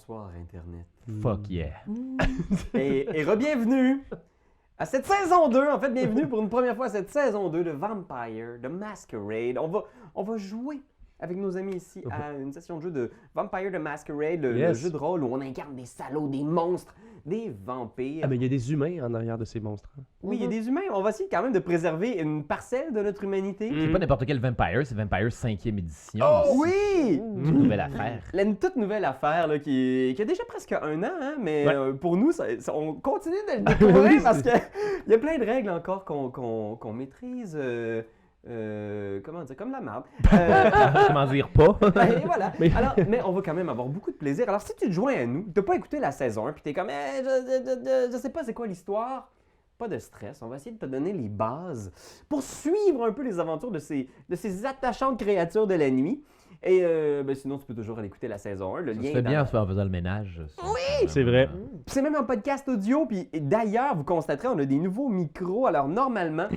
bonsoir Internet. Fuck yeah. Et re-bienvenue à cette saison 2. En fait, bienvenue pour une première fois à cette saison 2 de Vampire, de Masquerade. On va jouer avec nos amis ici à une session de jeu de Vampire the Masquerade, le jeu de rôle où on incarne des salauds, des monstres, des vampires. Ah, mais il y a des humains en arrière de ces monstres. Oui, il y a des humains. On va essayer quand même de préserver une parcelle de notre humanité. C'est pas n'importe quel Vampire, c'est Vampire 5e édition. Oh oui! Une nouvelle affaire. Une toute nouvelle affaire là, qui a déjà presque un an, hein, mais pour nous, on continue de le découvrir parce qu'il y a plein de règles encore qu'on maîtrise. Comment dire, comme la marde. Comment dire pas? Et voilà. Alors, mais on va quand même avoir beaucoup de plaisir. Alors, si tu te joins à nous, t'as pas écouté la saison 1, puis t'es comme, je sais pas c'est quoi l'histoire. Pas de stress, on va essayer de te donner les bases pour suivre un peu les aventures de ces attachantes créatures de la nuit. Et sinon, tu peux toujours aller écouter la saison 1. Le lien Ça fait bien en faisant le ménage. Oui! C'est vrai. C'est même un podcast audio, puis d'ailleurs, vous constaterez, on a des nouveaux micros. Alors normalement,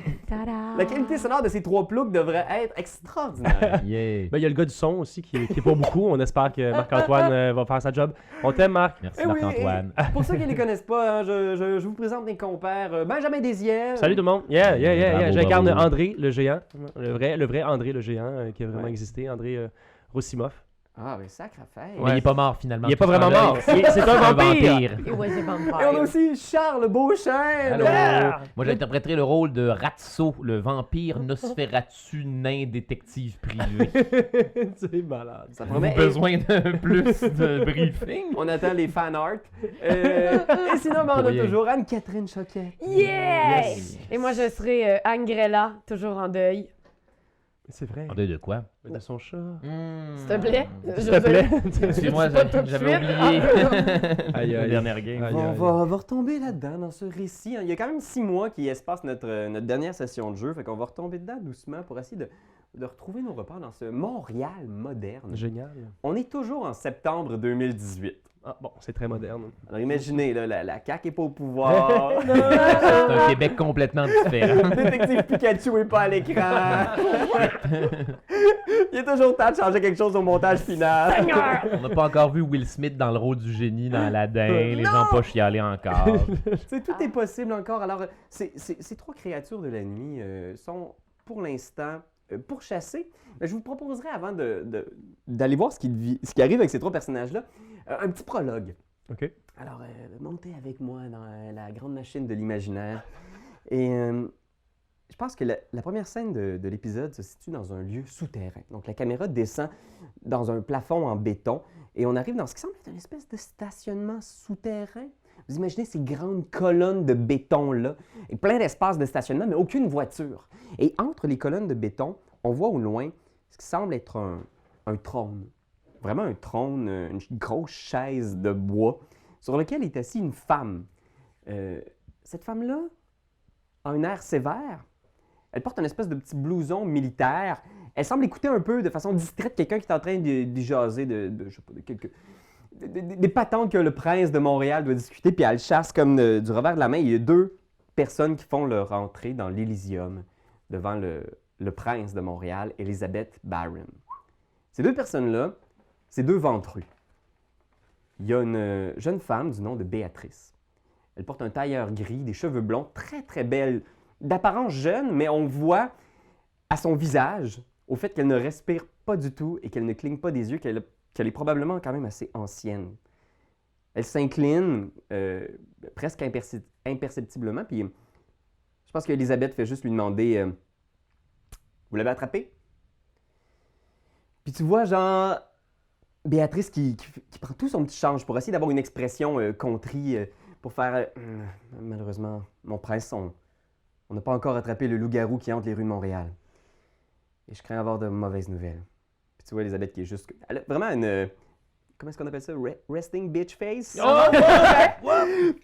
la qualité sonore de ces trois plugs devrait être extraordinaire. Yeah. Ben, il y a le gars du son aussi qui est pas beaucoup. On espère que Marc-Antoine va faire sa job. On t'aime, Marc. Merci Eh oui, Marc-Antoine. et pour ceux qui ne les connaissent pas, hein, je vous présente mes compères. Benjamin Desiel. Salut tout le monde. Yeah. Bravo, J'incarne bravo. André, le géant. Le vrai André, le géant, qui a vraiment existé. André Roussimoff. Ah, mais sacre affaire. Mais il est pas mort finalement. Il est pas vraiment mort. C'est un vampire. It was a vampire. Et on a aussi Charles Beauchesne. Allô. Yeah! Moi j'interpréterai le rôle de Ratso, le vampire Nosferatu nain détective privé. C'est malade. Ça promet. Besoin de plus de briefing. On attend les fan art. Et sinon, ben, on a Pour rien. toujours Anne-Catherine Choquet. Yeah! Yes. Et moi, je serai Anne Grella, toujours en deuil. C'est vrai. En deuil de quoi? De son chat. S'il te plaît. S'il te plaît. Excuse-moi, Pas tout de j'avais suite. oublié Aïe, la aïe. dernière game. Aïe, On aïe. va retomber là-dedans, dans ce récit. Il y a quand même 6 mois qui espacent notre dernière session de jeu. Fait qu'on va retomber dedans doucement pour essayer de retrouver nos repères dans ce Montréal moderne. Génial. On est toujours en septembre 2018. Ah, bon, c'est très moderne. Alors imaginez, là, la CAQ n'est pas au pouvoir. C'est un Québec complètement différent. Détective Pikachu n'est pas à l'écran. Il est toujours temps de changer quelque chose au montage final. On n'a pas encore vu Will Smith dans le rôle du génie dans Aladdin. Les gens pas chialés encore. Tout est possible encore. Alors, ces trois créatures de la nuit sont, pour l'instant, pourchassées. Mais je vous proposerai, avant d'aller voir ce qui arrive avec ces trois personnages-là, un petit prologue. OK. Alors, montez avec moi dans la grande machine de l'imaginaire. Et je pense que la première scène de l'épisode se situe dans un lieu souterrain. Donc, la caméra descend dans un plafond en béton et on arrive dans ce qui semble être une espèce de stationnement souterrain. Vous imaginez ces grandes colonnes de béton-là, et plein d'espaces de stationnement, mais aucune voiture. Et entre les colonnes de béton, on voit au loin ce qui semble être un trône. Vraiment un trône, une grosse chaise de bois sur laquelle est assise une femme. Cette femme-là a un air sévère. Elle porte une espèce de petit blouson militaire. Elle semble écouter un peu de façon distraite quelqu'un qui est en train de jaser je sais pas, des patentes que le prince de Montréal doit discuter, puis elle chasse comme du revers de la main. Il y a deux personnes qui font leur entrée dans l'Elysium devant le prince de Montréal, Elizabeth Barron. Ces deux personnes-là, c'est deux ventrus. Il y a une jeune femme du nom de Béatrice. Elle porte un tailleur gris, des cheveux blonds, très très belle, d'apparence jeune, mais on voit à son visage, au fait qu'elle ne respire pas du tout et qu'elle ne cligne pas des yeux, qu'elle est probablement quand même assez ancienne. Elle s'incline presque imperceptiblement, puis je pense qu'Elisabeth fait juste lui demander Vous l'avez attrapé? Puis tu vois, genre, Béatrice qui prend tout son petit change pour essayer d'avoir une expression contrie, pour faire malheureusement, mon prince, on n'a pas encore attrapé le loup-garou qui hante les rues de Montréal. Et je crains avoir de mauvaises nouvelles. Puis tu vois Elisabeth qui est juste. Elle a vraiment une. Comment est-ce qu'on appelle ça? Resting bitch face? Oh!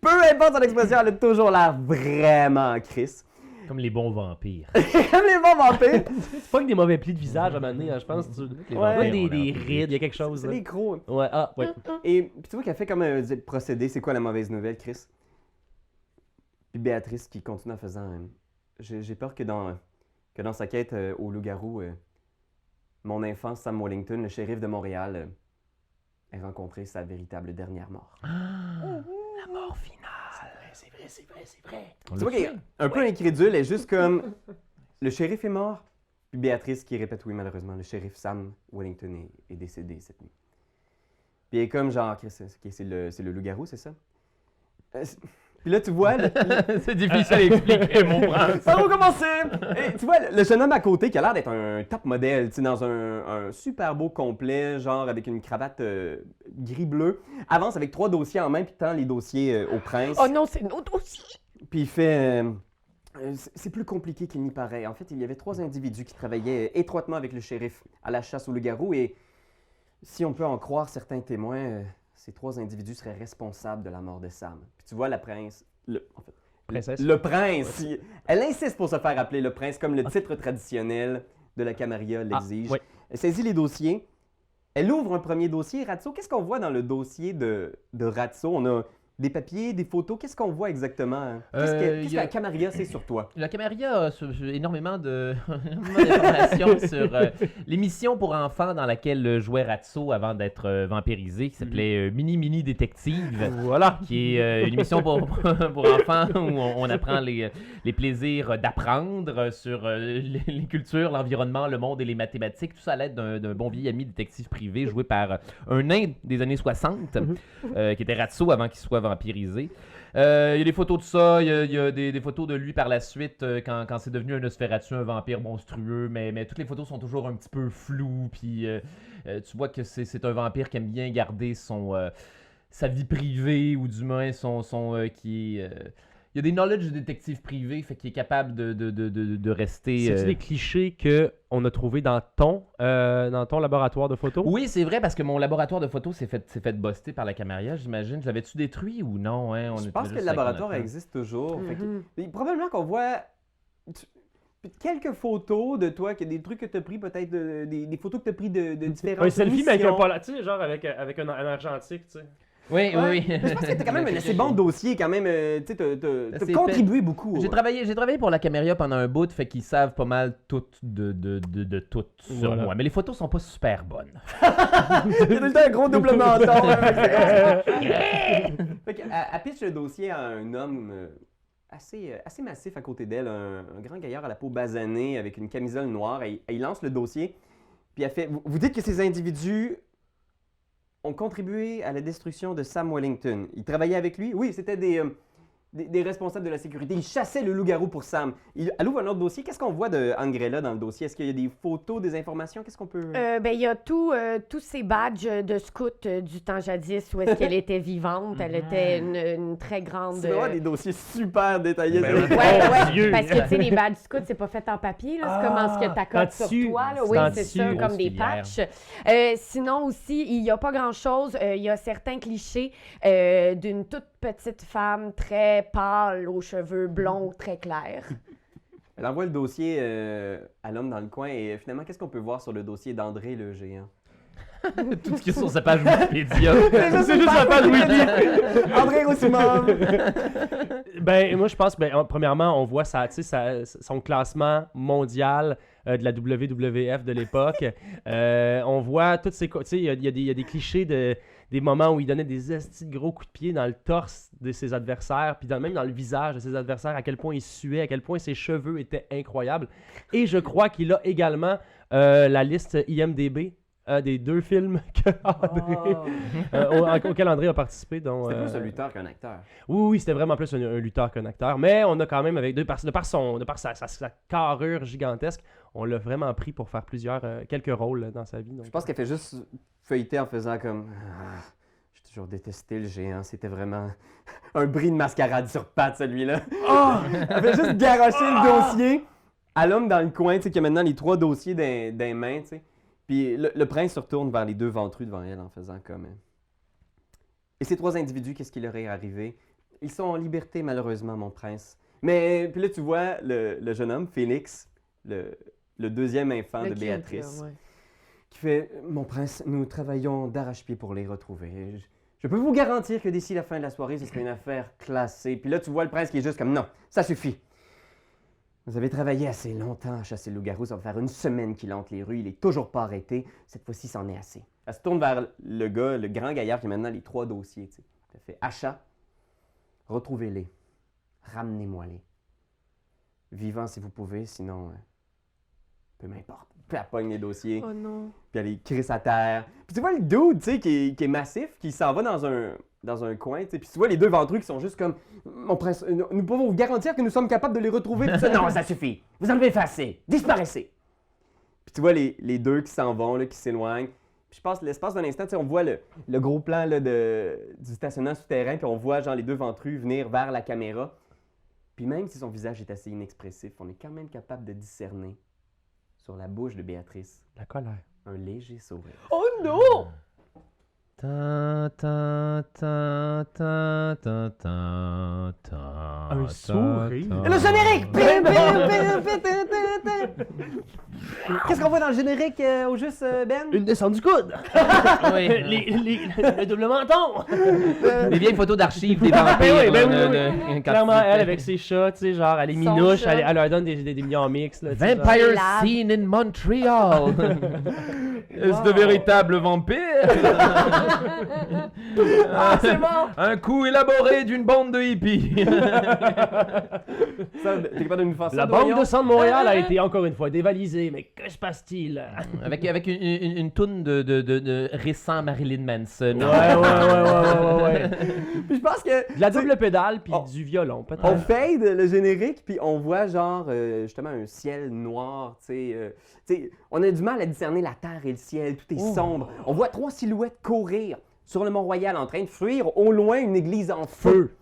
Peu importe son expression, elle a toujours l'air vraiment Chris. Comme les bons vampires. Comme les bons vampires. C'est pas que des mauvais plis de visage à un moment donné, hein, je pense. Les Ouais. vampires, Des on leur dit. rides, il y a quelque chose. C'est là. des crocs. Ouais, ah, ouais. Et puis tu vois qu'elle fait comme un procédé. C'est quoi la mauvaise nouvelle, Chris? Puis Béatrice qui continue en faisant. J'ai peur que dans sa quête au loup-garou, mon enfant Sam Wellington, le shérif de Montréal, ait rencontré sa véritable dernière mort. La mort finale. C'est vrai. On Tu l'a vois qu'elle est tué. un peu incrédule, elle est juste comme le shérif est mort, puis Béatrice qui répète oui, malheureusement, le shérif Sam Wellington est décédé cette nuit. Puis elle est comme genre, c'est le loup-garou, c'est ça? Puis là, tu vois, C'est difficile à expliquer, mon prince. ça va commencer! Et tu vois, le jeune homme à côté qui a l'air d'être un top modèle, tu sais, dans un super beau complet, genre avec une cravate gris-bleu, avance avec 3 dossiers en main, puis tend les dossiers au prince. Oh non, c'est nos dossiers. Puis il fait. C'est plus compliqué qu'il n'y paraît. En fait, il y avait 3 individus qui travaillaient étroitement avec le shérif à la chasse au loup-garou et si on peut en croire certains témoins, ces 3 individus seraient responsables de la mort de Sam. Puis tu vois la prince. Princesse. Le prince. Elle insiste pour se faire appeler le prince comme le titre traditionnel de la Camarilla l'exige. oui. Elle saisit les dossiers. Elle ouvre un premier dossier. Ratso, qu'est-ce qu'on voit dans le dossier de Ratso? On a des papiers, des photos. Qu'est-ce qu'on voit exactement? Qu'est-ce que la Camarilla sait sur toi? La Camarilla a énormément d'informations sur l'émission pour enfants dans laquelle jouait Ratso avant d'être vampirisé, qui s'appelait Mini Détective. Voilà. Qui est une émission pour enfants où on apprend les plaisirs d'apprendre sur les cultures, l'environnement, le monde et les mathématiques. Tout ça à l'aide d'un bon vieil ami détective privé joué par un nain des années 60, qui était Ratso avant qu'il soit vampirisé. Il y a des photos de ça, il y a des photos de lui par la suite quand c'est devenu un Nosferatu, un vampire monstrueux, mais toutes les photos sont toujours un petit peu floues, puis tu vois que c'est un vampire qui aime bien garder sa vie privée, ou du moins il y a des knowledge de détective privé, fait qu'il est capable de rester... C'est des clichés qu'on a trouvés dans ton laboratoire de photos? Oui, c'est vrai, parce que mon laboratoire de photos s'est fait buster par la Camarilla, j'imagine. Je l'avais-tu détruit ou non? Hein? Je pense que le laboratoire existe toujours. Fait que- probablement qu'on voit quelques photos de toi, des trucs que tu as pris, peut-être des photos que tu as pris de différentes Un selfie, mais avec un missions. tu sais, genre avec un argentique, tu sais. Oui, Ouais. oui, oui. Mais je pense que tu as quand même un assez bon dossier, quand même. Tu sais, t'as C'est contribué beaucoup. J'ai travaillé pour la Camarilla pendant un bout, fait qu'ils savent pas mal tout de tout sur Voilà. moi. Mais les photos sont pas super bonnes. C'est tout le temps un gros double menton. Fait que, elle pitch le dossier à un homme assez massif à côté d'elle, un grand gaillard à la peau basanée avec une camisole noire. Et il lance le dossier. Puis elle fait vous dites que ces individus ont contribué à la destruction de Sam Wellington. Ils travaillaient avec lui? Oui, c'était des responsables de la sécurité. Ils chassaient le loup-garou pour Sam. Elle ouvre un autre dossier. Qu'est-ce qu'on voit de Angrella dans le dossier? Est-ce qu'il y a des photos, des informations? Qu'est-ce qu'on peut... Ben, il y a tous ces badges de scout du temps jadis où est-ce qu'elle était vivante. Elle était une très grande... C'est vraiment des dossiers super détaillés. Ben c'est oui. vrai. Ouais, Dieu. parce que tu sais, les badges scouts, c'est pas fait en papier, là. C'est comme ce que t'accotes sur tissu. toi, là. C'est Oui, en c'est tissu. ça, comme Grosse des filière. patchs. Sinon aussi, il y a pas grand-chose. Il y a certains clichés d'une toute petite femme très pâle, aux cheveux blonds très clairs. Elle envoie le dossier à l'homme dans le coin et finalement, qu'est-ce qu'on peut voir sur le dossier d'André le géant? Tout ce qui est sur sa page Wikipédia. C'est juste la page Wikipédia. André Roussimov. Ben, moi, je pense, premièrement, on voit son classement mondial de la WWF de l'époque. On voit toutes ces... Tu sais, il y a des clichés des moments où il donnait des estis de gros coups de pied dans le torse de ses adversaires, puis même dans le visage de ses adversaires, à quel point il suait, à quel point ses cheveux étaient incroyables. Et je crois qu'il a également la liste IMDb des 2 films auxquels André a participé. C'était plus un lutteur qu'un acteur. Oui, c'était vraiment plus un lutteur qu'un acteur. Mais on a quand même, de par sa carrure gigantesque, on l'a vraiment pris pour faire quelques rôles dans sa vie. Donc. Je pense qu'elle fait juste feuilleter en faisant comme... J'ai toujours détesté le géant. C'était vraiment un bris de mascarade sur pattes, celui-là. Elle fait juste garrocher le dossier à l'homme dans le coin, tu sais, qui a maintenant les 3 dossiers dans les mains, tu sais. Puis le prince se retourne vers les 2 ventrus devant elle en faisant comme... Et ces 3 individus, qu'est-ce qui leur est arrivé? Ils sont en liberté, malheureusement, mon prince. Mais puis là, tu vois le jeune homme, Félix, le 2e enfant de Béatrice, qui fait « Mon prince, nous travaillons d'arrache-pied pour les retrouver. Je peux vous garantir que d'ici la fin de la soirée, ce serait une affaire classée. » Puis là, tu vois le prince qui est juste comme « Non, ça suffit. Vous avez travaillé assez longtemps à chasser le loup-garou. Ça va faire 1 semaine qu'il hante les rues. Il est toujours pas arrêté. Cette fois-ci, c'en est assez. Elle se tourne vers le gars, le grand gaillard qui a maintenant les 3 dossiers. Tu sais. Elle fait achat, retrouvez-les, ramenez-moi-les. Vivants si vous pouvez, sinon, peu m'importe. Puis elle pogne les dossiers, Oh non. puis elle les crisse à terre. Puis tu vois le dude, tu sais, qui est massif, qui s'en va dans un coin, tu sais. Puis tu vois les deux ventrus qui sont juste comme, mon prince, nous pouvons vous garantir que nous sommes capables de les retrouver. Puis ça, non, ça suffit. Vous en avez fait assez. Disparaissez. Puis tu vois les deux qui s'en vont, là, qui s'éloignent. Puis je pense, l'espace d'un instant, tu sais, on voit le gros plan là, du stationnement souterrain, puis on voit genre les deux ventrus venir vers la caméra. Puis même si son visage est assez inexpressif, on est quand même capable de discerner sur la bouche de Béatrice La colère. un léger sourire. Oh non! Ta, ta, ta, ta, ta, ta, ta, Un ta, sourire? ta. Le générique! Pim, pim, pim, pim, pim, pim, pim. Qu'est-ce qu'on voit dans le générique au juste, Ben? Une descente du coude! Oui. Le double menton! Les vieilles photos d'archives des vampires. oui, ben là, oui, quand Clairement, tu- elle avec ses chats, tu sais, genre, elle est Son minouche, chat. elle leur donne des millions en mix. Là, tu sais, genre. Vampire Lave. scene in Montreal. Est-ce de véritables vampires? C'est bon! Un coup élaboré d'une bande de hippies. Ça, t'es capable de nous faire ça? La Banque Dorion? de sang de Montréal a été encore une fois dévalisée, mais que se passe-t-il? avec une toune de récent Marilyn Manson. Ouais. Puis je pense que... De la double pédale puis Oh. du violon, peut-être. On fade le générique, puis on voit genre justement un ciel noir, tu sais, on a du mal à discerner la terre et le ciel, tout est sombre. On voit 3 silhouettes courir sur le Mont-Royal en train de fuir au loin une église en feu.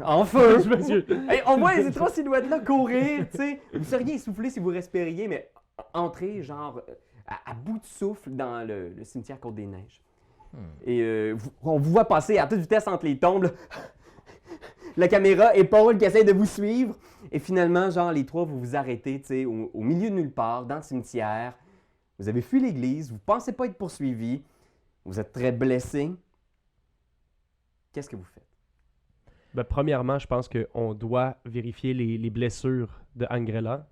En feu! Monsieur. Hey, on voit ces 3 silhouettes-là courir, tu sais. Vous seriez essoufflé si vous respiriez, mais entrer genre à bout de souffle dans le cimetière Côte-des-Neiges. Et on vous voit passer à toute vitesse entre les tombes, là. La caméra et Paul qui essaie de vous suivre. Et finalement, genre, les 3, vous vous arrêtez, tu sais, au milieu de nulle part, dans le cimetière. Vous avez fui l'église, vous pensez pas être poursuivi. Vous êtes très blessé. Qu'est-ce que vous faites? Ben, premièrement, je pense qu'on doit vérifier les blessures de Angrella.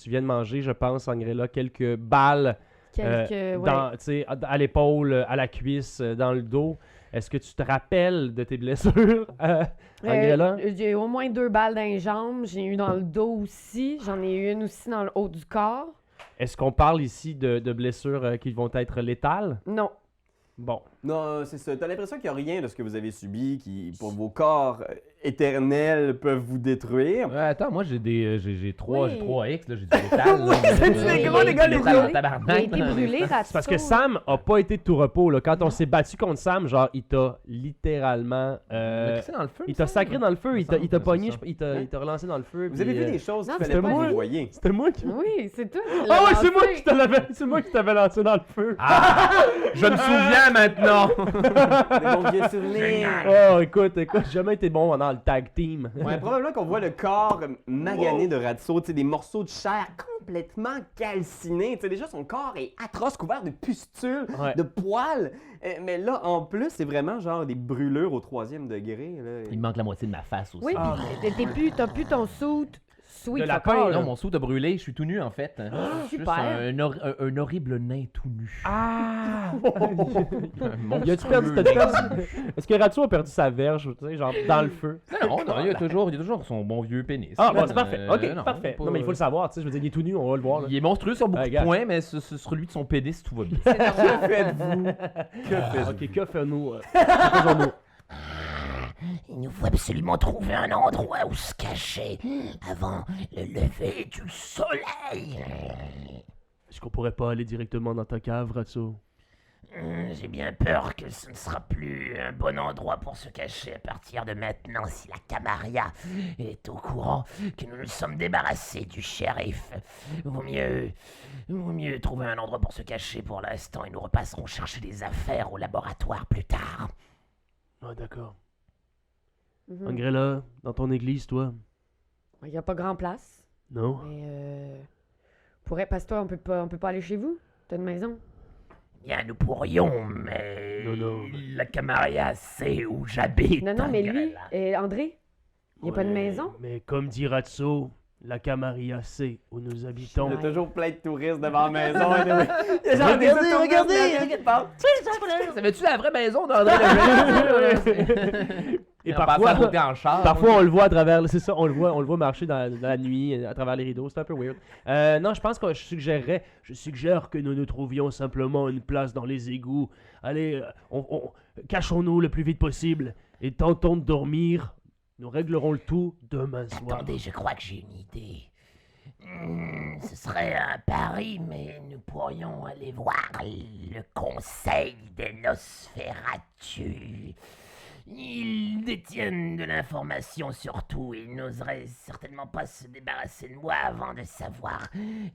Tu viens de manger, je pense, Angrella, quelques balles Ouais. tu sais, à l'épaule, à la cuisse, dans le dos. Est-ce que tu te rappelles de tes blessures, Angrella? J'ai au moins 2 balles dans les jambes. J'ai eu dans le dos aussi. J'en ai eu une aussi dans le haut du corps. Est-ce qu'on parle ici de blessures qui vont être létales? Non. Bon. Non, c'est ça. T'as l'impression qu'il n'y a rien de ce que vous avez subi qui, pour vos corps éternels, peuvent vous détruire. Ouais, attends, moi j'ai 3 Oui. X, là, j'ai du métal. Oui, c'est gros, les gars, les métal gros. en Il a tabarnak, été là. brûlé, Ratso. C'est parce que Sam a pas été de tout repos. Là. Quand on s'est battu contre Sam, genre, il t'a littéralement... C'est dans le feu. il me t'a semble. sacré dans le feu, il me semble t'a que pogné, c'est il t'a relancé dans le feu. Vous avez puis, vu des choses non, qu'il c'était fallait pas moi. que vous voyez. C'était moi qui... Oui, c'est toi. qui Oh l'as oui, c'est moi lancé. qui c'est moi qui t'avais lancé dans le feu. Je me souviens maintenant. Des bons vieux souvenirs. Oh, écoute, j'ai jamais été bon dans le tag team. Ouais, probablement qu'on voit le corps magané de Ratso, tu sais, des morceaux de chair complètement calcinés. Tu sais, déjà, son corps est atroce, couvert de pustules, Ouais. de poils. Mais là, en plus, c'est vraiment genre des brûlures au 3e degré. Là. Il me manque la moitié de ma face aussi. Oui, puis t'as plus ton suit sweet De la fuck all. peur, Non, mon saut a brûlé, je suis tout nu en fait. Je suis super. juste un horrible nain tout nu. Ah! Mon Y a-tu perdu, Est-ce que Ratso a perdu sa verge, tu sais, genre dans le feu? Non, il y a toujours son bon vieux pénis. Ah, bon, c'est parfait. Ok, non, parfait. pas- Non, mais il faut le savoir, tu sais, je veux dire, il est tout nu, on va le voir. Là. Il est monstrueux sur beaucoup Ah, de regarde. points, mais sur lui de son pénis, tout va bien. C'est normal. Que faites-vous? Que faites-vous? Ok, que fait-nous? Que faisons-nous? Il nous faut absolument trouver un endroit où se cacher avant le lever du soleil. Est-ce qu'on pourrait pas aller directement dans ta cave, Ratso? J'ai bien peur que ce ne sera plus un bon endroit pour se cacher à partir de maintenant si la Camarilla est au courant que nous nous sommes débarrassés du shérif. Vaut mieux trouver un endroit pour se cacher pour l'instant et nous repasserons chercher des affaires au laboratoire plus tard. Ah, d'accord. Mhm. Angrella, dans ton église, toi? Il n'y a pas grand place. Non? Mais parce que toi, on peut pas aller chez vous. T'as une maison. Bien, nous pourrions, mais Non. la Camarilla sait où j'habite. Non, mais lui, Angrella. André, il n'y a pas de Ouais, maison. Mais comme dit Ratso, La Camarilla C, où nous Il habitons. y a toujours plein de touristes devant la maison. Il y a genre des touristes qui parlent. Savais-tu la vraie maison d'André Lejeune? Et On passait à parfois, côté en char. parfois on le voit à travers, c'est ça, on le voit marcher dans la nuit, à travers les rideaux, c'est un peu weird. Non, je pense que je suggère que nous nous trouvions simplement une place dans les égouts. Allez, cachons-nous le plus vite possible et tentons de dormir. Nous réglerons le tout demain soir. Attendez, je crois que j'ai une idée. Ce serait un pari, mais nous pourrions aller voir le conseil des Nosferatu. Ils détiennent de l'information sur tout. Ils n'oseraient certainement pas se débarrasser de moi avant de savoir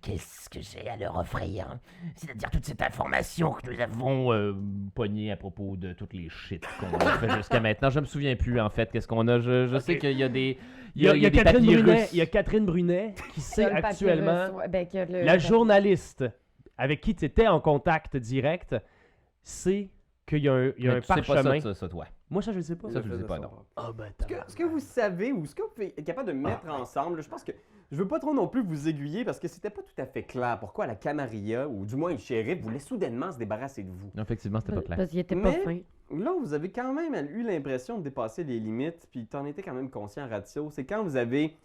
qu'est-ce que j'ai à leur offrir. C'est-à-dire toute cette information que nous avons. Pogné à propos de toutes les shit qu'on a fait jusqu'à maintenant. Je me souviens plus, en fait, qu'est-ce qu'on a. Je sais qu'il y a des... Il y a des Catherine papyrus. Brunet, il y a Catherine Brunet qui sait Le actuellement, papyrus, ouais, ben, que le- la journaliste avec qui tu étais en contact direct, sait qu'il y a un, Mais tu sais pas parchemin. ça, toi. Moi, ça, je ne sais pas. Ça, tu le sais pas, non. Ah ben, Ce que vous savez ou ce que vous êtes capable de mettre ensemble, je pense que je veux pas trop non plus vous aiguiller parce que c'était pas tout à fait clair pourquoi la Camarilla, ou du moins le shérif, voulait soudainement se débarrasser de vous. Effectivement, c'était pas clair. Parce qu'il était pas Mais- fin. Là, vous avez quand même eu l'impression de dépasser les limites, puis t'en étais quand même conscient, Ratio. C'est quand vous avez,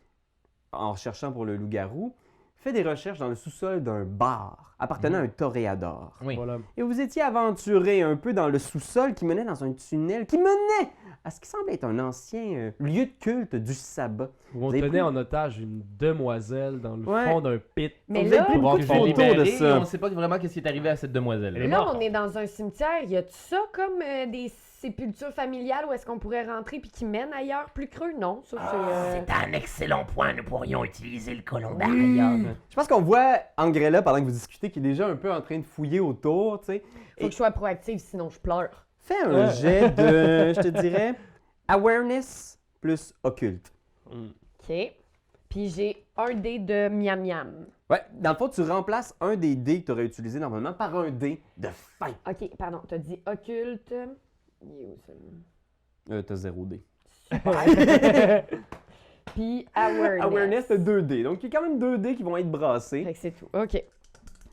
en recherchant pour le loup-garou, fait des recherches dans le sous-sol d'un bar appartenant à un toréador. Oui. Voilà. Et vous étiez aventuré un peu dans le sous-sol qui menait dans un tunnel qui menait à ce qui semble être un ancien lieu de culte du sabbat. Où on Vous avez tenait pris- en otage une demoiselle dans le Ouais. fond d'un pit. Mais Vous avez là, pris beaucoup de Je l'ai photos libéré de et ça. on ne sait pas vraiment qu'est-ce qui est arrivé à cette demoiselle. Elle est là, morte. on est dans un cimetière. Y a-tu ça comme des sépultures familiales où est-ce qu'on pourrait rentrer puis qui mènent ailleurs plus creux? Non, ça c'est... C'est un excellent point. Nous pourrions utiliser le columbarium. Je pense qu'on voit Angrella, pendant que vous discutez, qui est déjà un peu en train de fouiller autour, tu sais. Faut que je sois proactive, sinon je pleure. Fais un jet de, je te dirais, awareness plus occulte. OK. Puis j'ai un dé de miam miam. Ouais, dans le fond, tu remplaces un des dés que tu aurais utilisé normalement par un dé de fin. OK, pardon, t'as dit occulte. Il est où, celui-là? T'as 0 dé. Puis awareness. Awareness, t'as 2 dés. Donc, il y a quand même 2 dés qui vont être brassés. Fait que c'est tout. OK.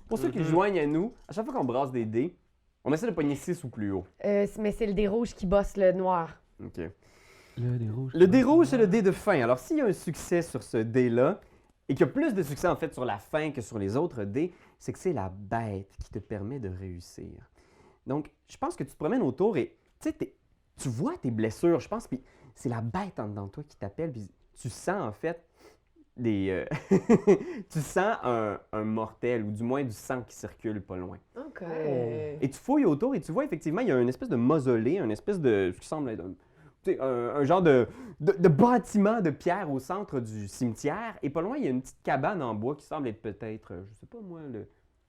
Pour ceux qui joignent à nous, à chaque fois qu'on brasse des dés, on essaie de pogner 6 ou plus haut. Mais c'est le dé rouge qui bosse le noir. OK. Le dé rouge. Le dé rouge, c'est le dé de fin. Alors, s'il y a un succès sur ce dé-là, et qu'il y a plus de succès en fait sur la fin que sur les autres dés, c'est que c'est la bête qui te permet de réussir. Donc, je pense que tu te promènes autour et tu sais, tu vois tes blessures, je pense, puis c'est la bête en dedans de toi qui t'appelle, puis tu sens en fait des... tu sens un mortel, ou du moins du sang qui circule pas loin. OK. Et tu fouilles autour et tu vois effectivement, il y a une espèce de mausolée, une espèce de... ce qui semble être un genre de bâtiment de pierre au centre du cimetière. Et pas loin, il y a une petite cabane en bois qui semble être peut-être, je sais pas moi,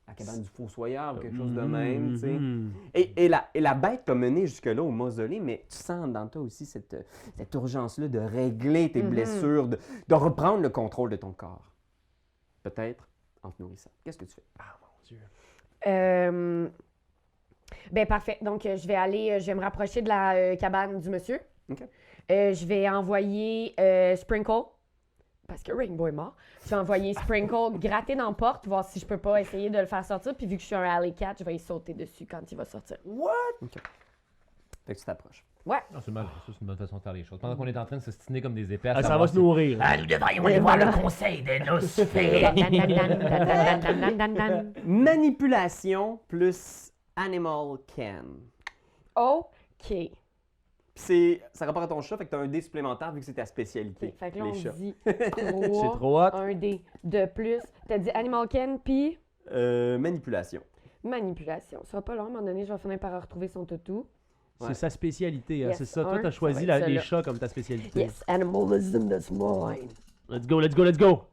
la cabane du fossoyeur ou quelque chose de même, tu sais. Mhm. Et la bête t'a mené jusque-là au mausolée, mais tu sens dans toi aussi cette urgence-là de régler tes Mhm. blessures, de reprendre le contrôle de ton corps. Peut-être en te nourrissant. Qu'est-ce que tu fais? Ah mon Dieu. Ben parfait. Donc, je vais me rapprocher de la cabane du monsieur. OK. Je vais envoyer Sprinkle, parce que Rainbow est mort. Je vais envoyer Sprinkle gratter dans la porte, voir si je peux pas essayer de le faire sortir. Puis vu que je suis un alley cat, je vais y sauter dessus quand il va sortir. Fait que tu t'approches. Ouais. Ah, c'est une bonne façon de faire les choses. Pendant qu'on est en train de se stiner comme des épées, à Ah, ça savoir va se nourrir. Ah, nous devrions aller voir le conseil des Nosferatu. Manipulation plus Animal Can. OK. Ça rapporte à ton chat, fait que tu as un dé supplémentaire vu que c'est ta spécialité. Fait que là, on les chats. dit C'est 3, trop hot. un dé de plus. T'as dit Animal Ken, puis Manipulation. manipulation. Ça sera pas long, à un moment donné, je vais finir par retrouver son toutou. C'est Ouais. sa spécialité, hein, Yes, c'est ça. Toi, un, t'as ça choisi va être les celle-là. chats comme ta spécialité. Yes, animalism, that's mine. Let's go, let's go, let's go.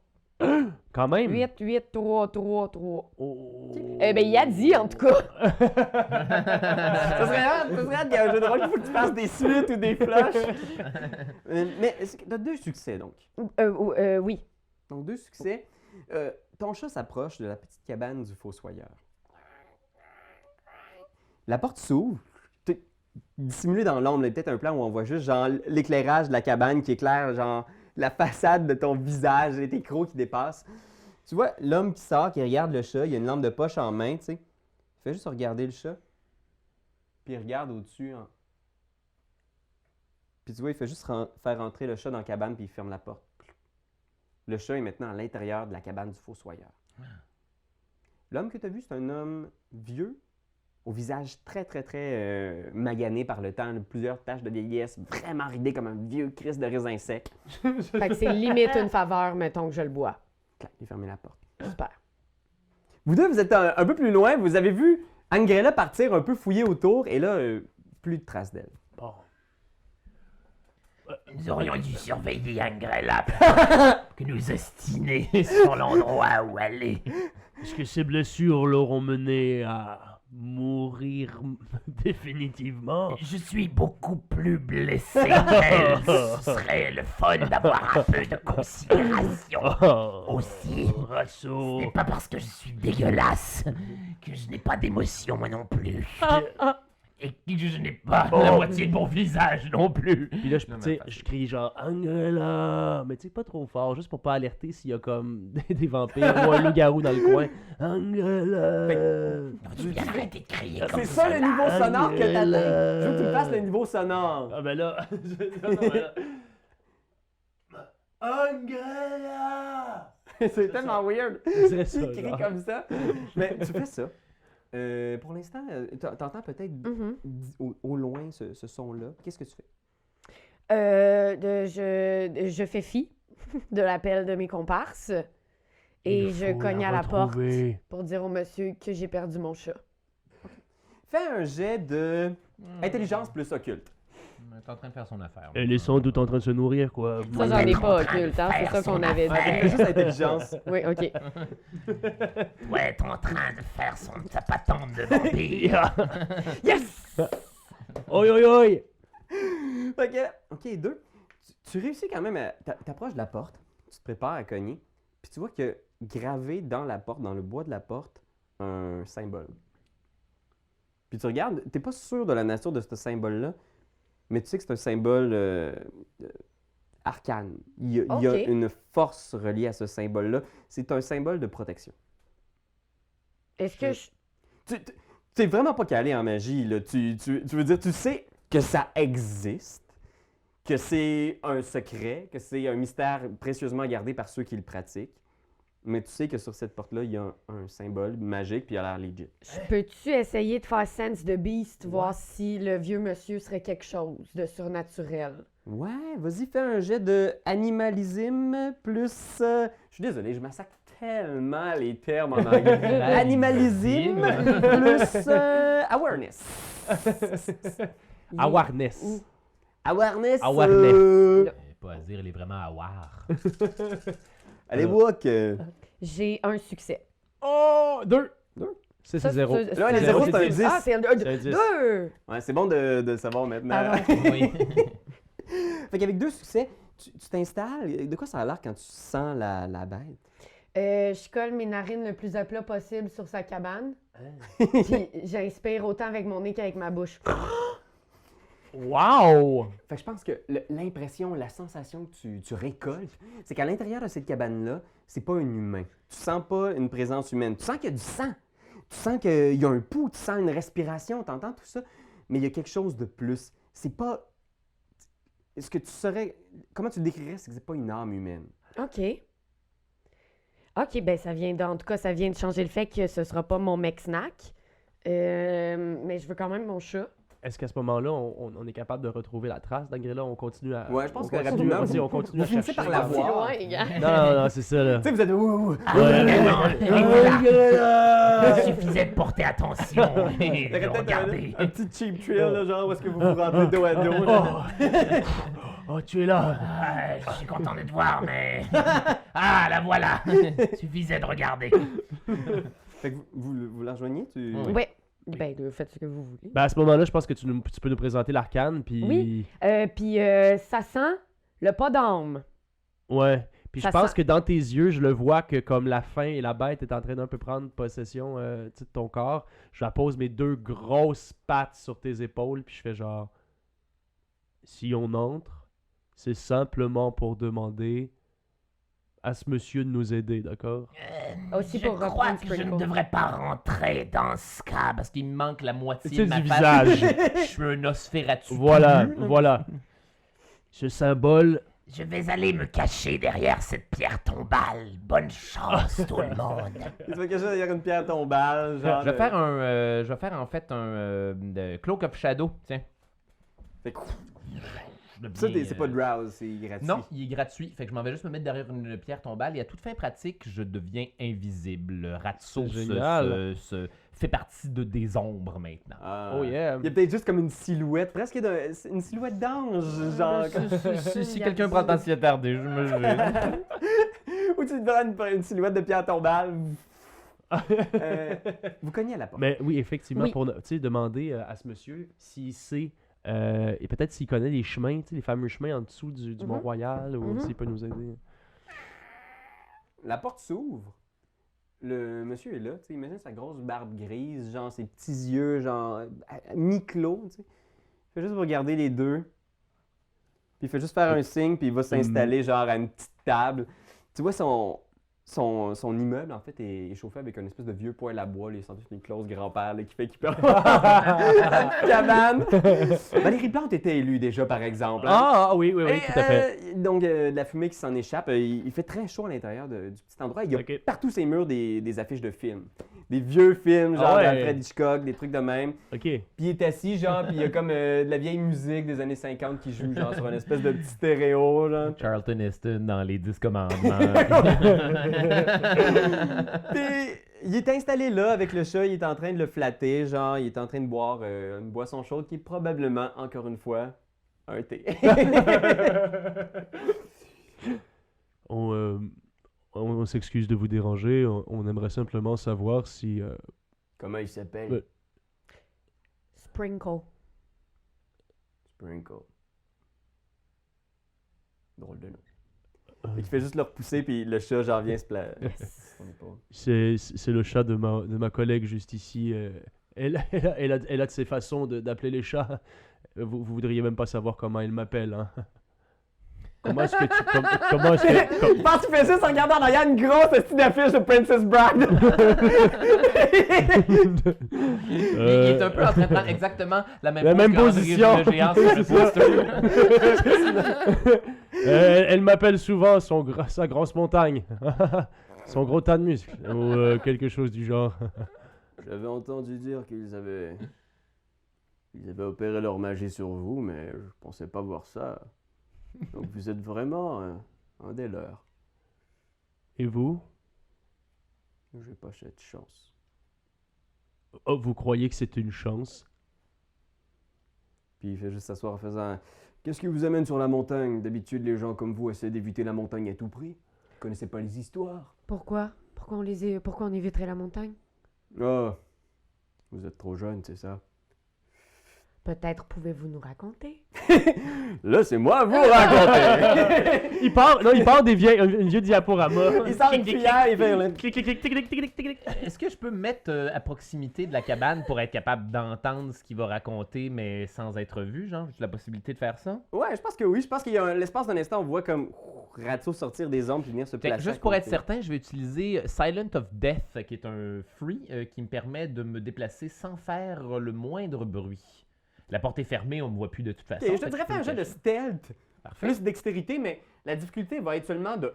Quand même. 8, 8, 3, 3, 3. Oh. Ben, il a dit, en tout cas. Ça serait hâte qu'il y ait un jeu de rôle, il faut que tu fasses des suites ou des flashs. Mais tu as 2 succès donc. Oui. Donc 2 succès. Ton chat s'approche de la petite cabane du fossoyeur. La porte s'ouvre. Dissimulé dans l'ombre, il y a peut-être un plan où on voit juste genre l'éclairage de la cabane qui éclaire genre la façade de ton visage et tes crocs qui dépassent. Tu vois l'homme qui sort, qui regarde le chat, il a une lampe de poche en main, tu sais. Il fait juste regarder le chat. Puis il regarde au-dessus. Puis tu vois, il fait juste faire rentrer le chat dans la cabane, puis il ferme la porte. Le chat est maintenant à l'intérieur de la cabane du fossoyeur. L'homme que tu as vu, c'est un homme vieux, au visage très, très, très magané par le temps, plusieurs taches de vieillesse, vraiment ridé comme un vieux Christ de raisin sec. Fait que c'est limite une faveur, mettons que je le bois. Clac, il ferme la porte. Super. Vous deux, vous êtes un peu plus loin, vous avez vu Angrella partir un peu fouiller autour, et là, plus de traces d'elle. Bon. Nous aurions dû surveiller Angrella que nous ostiner sur l'endroit où aller. Est-ce que ces blessures l'auront mené à mourir définitivement? Je suis beaucoup plus blessé qu'elle. Ce serait le fun d'avoir un peu de considération. Aussi, Rasso. ce n'est pas parce que je suis dégueulasse que je n'ai pas d'émotion moi non plus. Et que je n'ai pas la moitié de mon visage non plus. Puis là, Non, mais tu sais, facile. je crie genre Angrella, mais tu sais, pas trop fort, juste pour pas alerter s'il y a comme des vampires ou un loup-garou dans le coin. Angrella. Tu viens arrêter de crier comme C'est ça le là. niveau sonore que t'atteins. Angrella. Je veux que tu me fasses le niveau sonore. Ah ben là. Non, mais là. Angrella. C'est tellement weird. Je dirais ça, Tu cries genre. comme ça. Mais tu fais ça. Pour l'instant, t'entends peut-être Mhm. au loin ce son-là. Qu'est-ce que tu fais? Je fais fi de l'appel de mes comparses et je cogne à la porte pour dire au monsieur que j'ai perdu mon chat. Fais un jet de intelligence plus occulte. T'es en train de faire son affaire. Elle est sans doute en train de se nourrir, quoi. Ça, j'en ai pas occulte, hein? C'est ça qu'on avait Fais dit. juste intelligence. Oui, OK. Ouais, être en train de faire sa patente de vampire. Yes! Oi, oi, oi! OK, deux. Tu réussis quand même à... T'approches de la porte, tu te prépares à cogner, puis tu vois que gravé dans la porte, dans le bois de la porte, un symbole. Puis tu regardes, t'es pas sûr de la nature de ce symbole-là, mais tu sais que c'est un symbole arcane. Il y a OK. une force reliée à ce symbole-là. C'est un symbole de protection. Est-ce que je... T'es vraiment pas calé en magie, là. Tu veux dire, tu sais que ça existe, que c'est un secret, que c'est un mystère précieusement gardé par ceux qui le pratiquent, mais tu sais que sur cette porte-là, il y a un symbole magique, puis il a l'air legit. Peux-tu essayer de faire Sense de Beast, voir si le vieux monsieur serait quelque chose de surnaturel? Ouais, vas-y, fais un jet de animalisme plus... je suis désolé, je massacre tellement les termes en anglais. Animalisme plus awareness. Awareness. Awareness. Awareness. Pas à dire, il est vraiment à war. Allez, Wook. J'ai un succès. Oh! Deux! Deux? Ça, c'est zéro. Là, les zéros, c'est un 10. Ah, c'est un C'est un 10. 2! Ouais, c'est bon de le savoir maintenant. Pardon. Oui. Fait qu'avec deux succès, tu t'installes. De quoi ça a l'air quand tu sens la bête? Je colle mes narines le plus à plat possible sur sa cabane. Puis j'inspire autant avec mon nez qu'avec ma bouche. Wow! Fait que je pense que l'impression, la sensation que tu récoltes, c'est qu'à l'intérieur de cette cabane-là, c'est pas un humain. Tu sens pas une présence humaine. Tu sens qu'il y a du sang. Tu sens qu'il y a un pouls, tu sens une respiration, t'entends tout ça. Mais il y a quelque chose de plus. C'est pas... Est-ce que tu saurais... Comment tu le décrirais? C'est que c'est pas une âme humaine. OK. OK, ben ça vient en tout cas, ça vient de changer le fait que ce sera pas mon mec snack. Mais je veux quand même mon chat. Est-ce qu'à ce moment-là, on est capable de retrouver la trace d'Angrella? On continue à... Ouais, je pense on que continue, rapidement, vas-y, on continue vous à finissez chercher. par la C'est voir. loin, les gars. Non, c'est ça, là. Tu sais, vous êtes... Ouh, Il suffisait de porter attention et T'aurais de peut-être regarder. un petit cheap thrill, là, genre, où est-ce que vous vous rentrez dos à dos. Oh, tu es là! Je suis content de te voir, mais... Ah, la voilà. Suffisait de regarder. Fait que vous la rejoignez? Tu... Oui. Ouais. Ben, faites ce que vous voulez. Ben, à ce moment-là, je pense que tu peux nous présenter l'arcane, puis... Oui. Puis ça sent le pas d'âme. Ouais. Puis je Ça pense sent- que dans tes yeux, je le vois que comme la faim et la bête est en train d'un peu prendre possession tu sais, de ton corps, je la pose mes deux grosses pattes sur tes épaules, puis je fais genre... Si on entre, c'est simplement pour demander à ce monsieur de nous aider, d'accord? Aussi Je pour crois reprendre que je ne Sprinkle. devrais pas rentrer dans ce cas. Parce qu'il me manque la moitié C'est de ma du face. visage. Je suis un Nosferatu. Voilà, voilà. Ce symbole, Je vais aller me cacher derrière cette pierre tombale. Bonne chance, tout le monde. Il fait quelque chose derrière une pierre tombale, genre. Je vais faire en fait un Cloak of Shadow. Tiens. Fait que- Je Ça, deviens, c'est pas drowse, c'est gratuit. Non, il est gratuit. Fait que je m'en vais juste me mettre derrière une pierre tombale et à toute fin pratique, je deviens invisible. Ratso C'est génial. se fait partie des ombres maintenant. Ah. oh yeah. Il y a peut-être juste comme une silhouette, presque une silhouette d'ange, genre. Si quelqu'un prend le temps de s'y attarder, je me Ou tu te donnes une silhouette de pierre tombale. Vous cognez à la porte. Mais oui, effectivement, Oui. pour demander à ce monsieur s'il sait, et peut-être s'il connaît les chemins, les fameux chemins en dessous du Mhm. Mont-Royal, ou Mhm. s'il peut nous aider. La porte s'ouvre. Le monsieur est là, tu sais, imagine sa grosse barbe grise, genre ses petits yeux, genre mi-clos, tu sais. Il fait juste regarder les deux. Puis il fait juste faire un signe, puis il va s'installer genre à une petite table. Tu vois, son immeuble, en fait, est chauffé avec une espèce de vieux poêle à bois. Là, il sent juste une clause grand-père là, qui fait qu'il peut avoir une cabane. Valérie Plante était élue déjà, par exemple. hein. Ah oui, oui, oui, Et, tout à fait. donc, de la fumée qui s'en échappe. Il fait très chaud à l'intérieur du petit endroit. Il y a Ok. partout ces murs des affiches de films. Des vieux films, genre Ah ouais. d'Alfred Hitchcock, des trucs de même. OK. Puis il est assis, genre, puis il y a comme de la vieille musique des années 50 qui joue, genre, sur une espèce de petit stéréo, genre. Charlton Heston dans les 10 commandements. Puis il est installé là avec le chat, il est en train de le flatter, genre, il est en train de boire une boisson chaude qui est probablement, encore une fois, un thé. On s'excuse de vous déranger. On aimerait simplement savoir si... Comment il s'appelle? Ouais. Sprinkle. Sprinkle. Drôle de nom. Il fait juste le repousser, puis le chat, genre, vient se plaire. c'est le chat de ma collègue juste ici. Elle a de ses façons d'appeler les chats. Vous voudriez même pas savoir comment il m'appelle, hein? Comment est-ce que tu... comment est-ce que... Je pense qu'il fait juste en regardant en arrière une grosse petite affiche de Princess Bride. Il est un peu en train de prendre exactement la La même même pose position. qu'André le géant sur le poster. Elle m'appelle souvent sa grosse montagne. Son gros tas de muscles. Ou quelque chose du genre. J'avais entendu dire qu'ils avaient opéré leur magie sur vous, mais je pensais pas voir ça. Donc vous êtes vraiment un des leurs. Et vous? J'ai pas cette chance. Oh, vous croyez que c'est une chance? Puis il fait juste s'asseoir en faisant Qu'est-ce qui vous amène sur la montagne? D'habitude, les gens comme vous essaient d'éviter la montagne à tout prix. Vous connaissez pas les histoires. Pourquoi? Pourquoi on éviterait la montagne? Ah, vous êtes trop jeune, c'est ça. Peut-être pouvez-vous nous raconter? Là, c'est moi à vous raconter. Il part des un vieux diaporama. Il sort une cuillère, il fait Clic, clic, clic, clic, clic, clic, clic. Est-ce que je peux me mettre à proximité de la cabane pour être capable d'entendre ce qu'il va raconter, mais sans être vu, genre? J'ai la possibilité de faire ça? Ouais, je pense que oui. Je pense qu'il y a l'espace d'un instant, on voit comme Ratso sortir des ombres et venir se placer. Juste à pour être côté. certain, je vais utiliser Silent of Death, qui est un free qui me permet de me déplacer sans faire le moindre bruit. La porte est fermée, on ne me voit plus de toute façon. Ok, je te fait que dirais peux faire un me jeu de cacher. stealth. Parfait. Plus dextérité, mais la difficulté va être seulement de.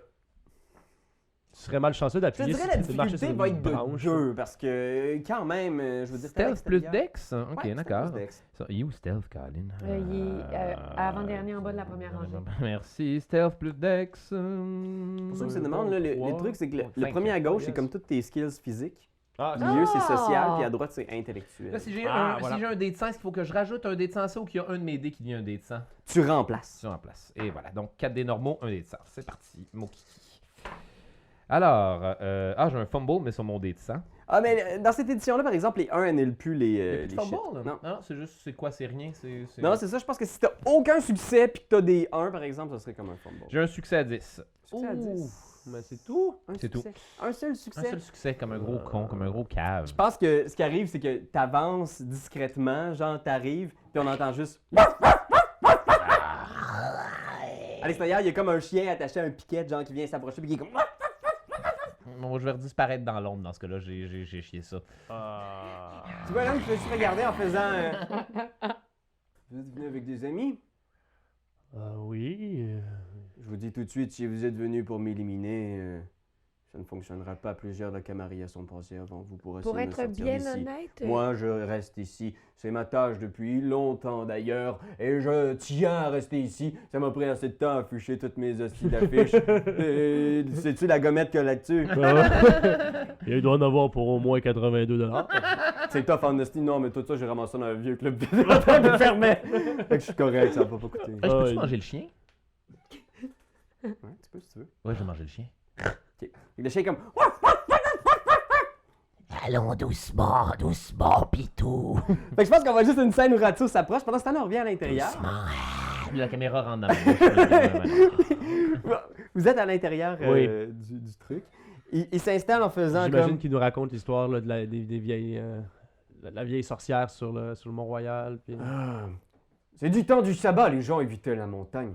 Tu serais malchanceux Je te d'appuyer dirais la de marcher difficulté sur va une être de branche. 2 parce que quand même, je veux dire. t'es à Stealth plus l'extérieur. Dex? Ok, Ouais, stealth d'accord. plus dex. Ça, il est où Stealth, Colin? Il est avant-dernier en bas de la première rangée. Merci, Stealth plus Dex. Pour ceux qui se demandent, là, le truc, c'est que le Cinq, premier à gauche, c'est yes. comme toutes tes skills physiques. Ah, Au milieu, c'est Ah! social, puis à droite, c'est intellectuel. Là, si j'ai voilà. un dé de 100, est-ce qu'il faut que je rajoute un dé de 100 ça ou qu'il y a un de mes dés qui devient un dé de 100? Tu remplaces. C'est en place. Et voilà, donc 4 dés normaux, un dé de 100. C'est parti, mon kiki. Alors, j'ai un fumble, mais sur mon dé de 100. Ah, mais dans cette édition-là, par exemple, les 1 annulent plus les Les shit. fumble? Non. Non, c'est juste, c'est quoi, c'est rien? Non, c'est ça. Je pense que si t'as aucun succès puis que t'as des 1, par exemple, ça serait comme un fumble. J'ai un succès à 10. Succès à 10. Mais c'est tout. Un C'est succès. Un seul Un succès. seul succès, comme un gros con, comme un gros cave. Je pense que ce qui arrive, c'est que t'avances discrètement, genre t'arrives, puis on entend juste. l'extérieur, il y a comme un chien attaché à un piquet, genre qui vient s'approcher, puis qui est comme. Bon, je vais redisparaître dans l'ombre dans ce cas-là, j'ai chié ça. Tu vois, là, il faut juste regarder en faisant. Vous êtes venu avec des amis? Oui. Je vous dis tout de suite, si vous êtes venu pour m'éliminer, ça ne fonctionnera pas. Plusieurs de Camarilla sont passés avant vous pour essayer Pour de me être sortir bien d'ici. honnête, Moi, je reste ici. C'est ma tâche depuis longtemps d'ailleurs. Et je tiens à rester ici. Ça m'a pris assez de temps à afficher toutes mes hosties d'affiches. Et sais-tu la gommette qu'il y a là-dessus? Il doit en avoir pour au moins 82$. C'est tough en hostie. Non, mais tout ça, j'ai ramassé ça dans un vieux club de fermait. Fait que je suis correct, ça va pas coûter. Je peux-tu manger le chien? Ouais, tu peux si tu veux. Ouais, je vais manger le chien. Ok. Et le chien est comme. Allons doucement, doucement, Pitou. Fait que je pense qu'on va juste une scène où Ratso s'approche. Pendant ce temps-là, on revient à l'intérieur. Doucement. La caméra rentre dans ma bouche. Vous êtes à l'intérieur Oui. du truc. Il s'installe en faisant J'imagine comme... qu'il nous raconte l'histoire là, des vieilles, la vieille sorcière sur le Mont-Royal. Puis... Ah, c'est du temps du sabbat, les gens évitaient la montagne.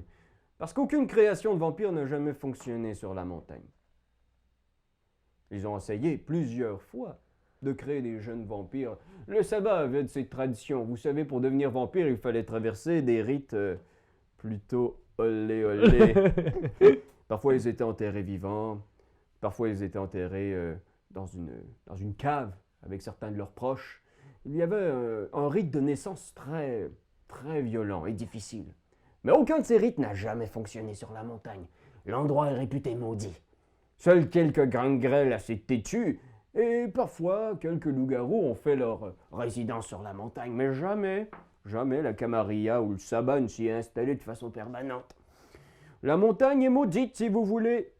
Parce qu'aucune création de vampire n'a jamais fonctionné sur la montagne. Ils ont essayé plusieurs fois de créer des jeunes vampires. Le sabbat avait de ses traditions. Vous savez, pour devenir vampire, il fallait traverser des rites plutôt olé olé. Parfois, ils étaient enterrés vivants. Parfois, ils étaient enterrés dans une cave avec certains de leurs proches. Il y avait un rite de naissance très, très violent et difficile. Mais aucun de ces rites n'a jamais fonctionné sur la montagne. L'endroit est réputé maudit. Seuls quelques grandes grêles assez têtues et parfois quelques loups-garous ont fait leur résidence sur la montagne. Mais jamais, jamais la Camarilla ou le sabbat ne s'y est installé de façon permanente. La montagne est maudite, si vous voulez.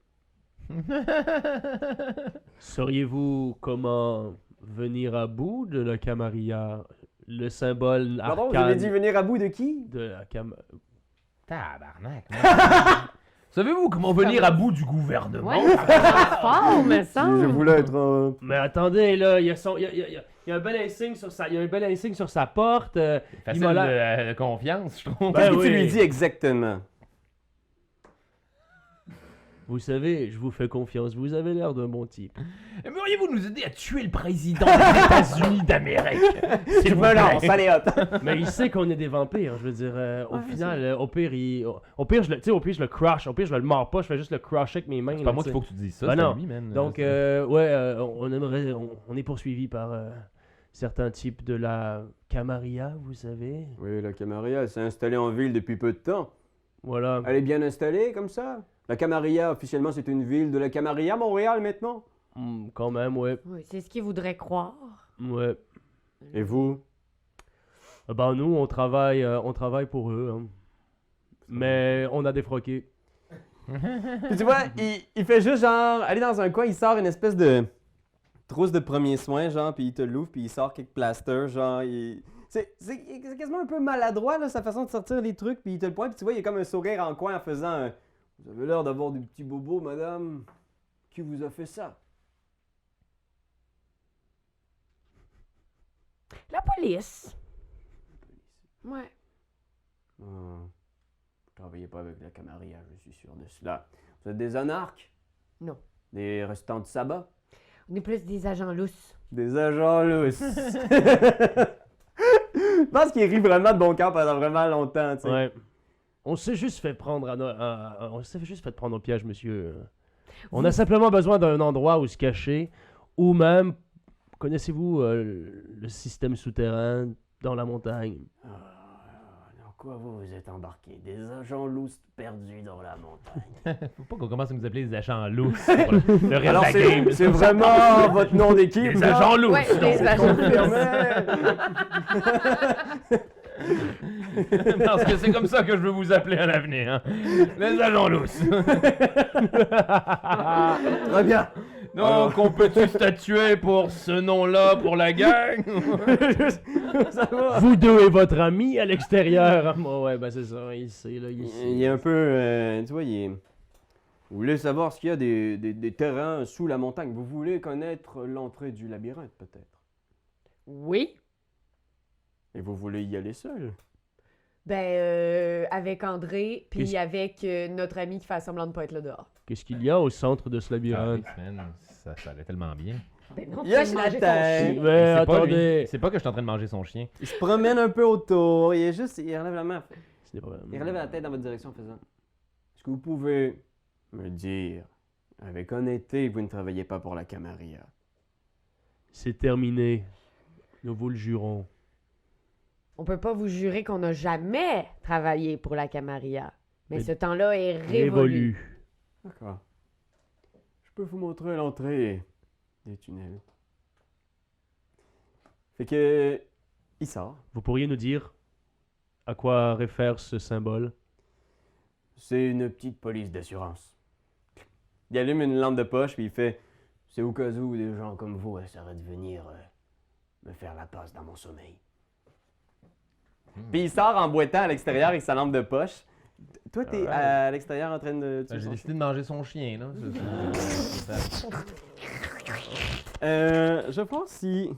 Sauriez-vous comment venir à bout de la Camarilla? Le symbole Pardon, vous arcane avez dit venir à bout de qui? de la Camarilla. Tabarnak. Savez-vous comment venir à bout du gouvernement? ouais, c'est fort, me Si semble. je voulais être un... Mais attendez, là, il y a un bel insigne sur sa, il y a un bel insigne sur sa porte. Facile il m'a l'air- de confiance, je trouve. Ben Qu'est-ce que oui. tu lui dis exactement? Vous savez, je vous fais confiance. Vous avez l'air d'un bon type. Aimeriez-vous nous aider à tuer le président des États-Unis d'Amérique? Je me lance, allez hop! Mais il sait qu'on est des vampires. Je veux dire, au final, au pire, je le crush. Au pire, je le mords pas. Je fais juste le crush avec mes mains. C'est pas là, moi tu qu'il sais. faut que tu dises ça, Ben c'est non. lui, man. Donc, on est poursuivi par certains types de la Camarilla, vous savez. Oui, la Camarilla, elle s'est installée en ville depuis peu de temps. Voilà. Elle est bien installée, comme ça? La Camarilla, officiellement, c'est une ville de la Camarilla, Montréal, maintenant? Quand même, ouais. Oui, c'est ce qu'il voudrait croire. Ouais. Et vous? Ben, nous, on travaille pour eux. Hein. Mais on a défroqué. Puis tu vois, il fait juste genre aller dans un coin, il sort une espèce de trousse de premiers soins, genre, puis il te l'ouvre, puis il sort quelques plasters, genre, c'est quasiment un peu maladroit, là, sa façon de sortir les trucs, puis il te le pointe, puis tu vois, il y a comme un sourire en coin en faisant Vous avez l'air d'avoir des petits bobos, madame. Qui vous a fait ça? La police. Ouais. Vous travaillez pas avec la Camarilla, je suis sûr de cela. Vous êtes des anarques? Non. Des restants de sabbat? On est plus des agents lousses. Des agents lousses. Je pense qu'il rit vraiment de bon cœur pendant vraiment longtemps, tu sais. Ouais. On s'est juste fait prendre on s'est juste fait prendre au piège, monsieur. On a simplement besoin d'un endroit où se cacher, ou même, connaissez-vous le système souterrain dans la montagne? Dans quoi vous êtes embarqués? Des agents lousses perdus dans la montagne. Faut pas qu'on commence à nous appeler les agents lousses pour le reste Alors de la game. c'est vraiment votre nom d'équipe? Les là? agents lousses. Ouais, des agents Parce que c'est comme ça que je veux vous appeler à l'avenir. Hein. Les agents lousses. Très bien. Donc, on peut-tu statuer pour ce nom-là pour la gang? Ça va. Vous deux et votre ami à l'extérieur. Ouais, ben c'est ça, il sait, là, Il est un peu... tu vois, il est... Vous voulez savoir s'il y a des terrains sous la montagne. Vous voulez connaître l'entrée du labyrinthe, peut-être. Oui. Et vous voulez y aller seul. Avec André, puis Qu'est-ce- avec notre ami qui fait semblant de pas être là dehors. Qu'est-ce qu'il y a au centre de ce labyrinthe? Ça allait tellement bien. Ben non, Il hoche tu la manger ton tête. chien. Mais C'est pas lui. attendez! C'est pas que je suis en train de manger son chien. Il se promène un peu autour. Il relève la main. Ce n'est pas vrai. Il relève la tête dans votre direction en faisant. Est-ce que vous pouvez me dire, avec honnêteté, que vous ne travaillez pas pour la Camarilla? C'est terminé. Nous vous le jurons. On peut pas vous jurer qu'on n'a jamais travaillé pour la Camarilla. Mais Mais- ce temps-là est révolu. Révolu. D'accord. Je peux vous montrer l'entrée des tunnels. Fait que. Il sort. Vous pourriez nous dire à quoi réfère ce symbole? C'est une petite police d'assurance. Il allume une lampe de poche puis il fait. C'est au cas où des gens comme vous essaieraient de venir me faire la passe dans mon sommeil. Puis il sort en boitant à l'extérieur avec sa lampe de poche. Toi, t'es à l'extérieur en train de. J'ai décidé de manger son chien, là. Je pense si.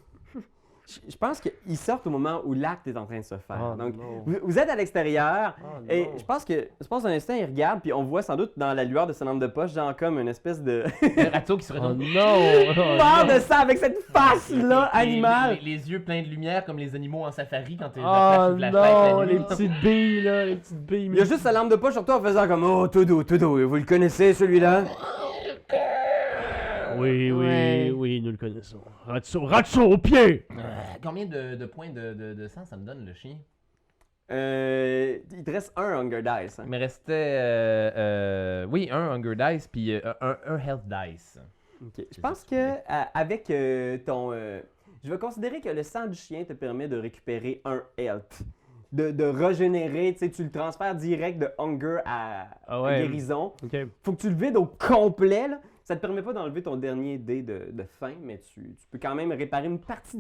Je pense qu'ils sortent au moment où l'acte est en train de se faire. Oh, Donc, non. vous êtes à l'extérieur Oh, et non. je pense que, je pense un instant, il regarde puis on voit sans doute dans la lueur de sa lampe de poche, genre comme une espèce de. Ratso qui se Oh retourne. non! Mort de ça avec cette face-là, animale! Les yeux pleins de lumière comme les animaux en safari quand tu Oh flash non! la Les nuit. petites billes, là! Les petites billes. Il y a juste sa lampe de poche sur toi en faisant comme Oh, tout doux, vous le connaissez celui-là? Oui, oui, Ouais. oui, nous le connaissons. Ratso au pied! Combien de points de sang ça me donne le chien? Il te reste un Hunger Dice. Hein. Il me restait oui, un Hunger Dice puis un Health Dice. Ok. Je pense que avec ton. Je vais considérer que le sang du chien te permet de récupérer un health. De régénérer, tu sais, tu le transfères direct de hunger à Ah ouais. guérison. Ok. Faut que tu le vides au complet, là. Ça te permet pas d'enlever ton dernier dé de faim, mais tu peux quand même réparer une partie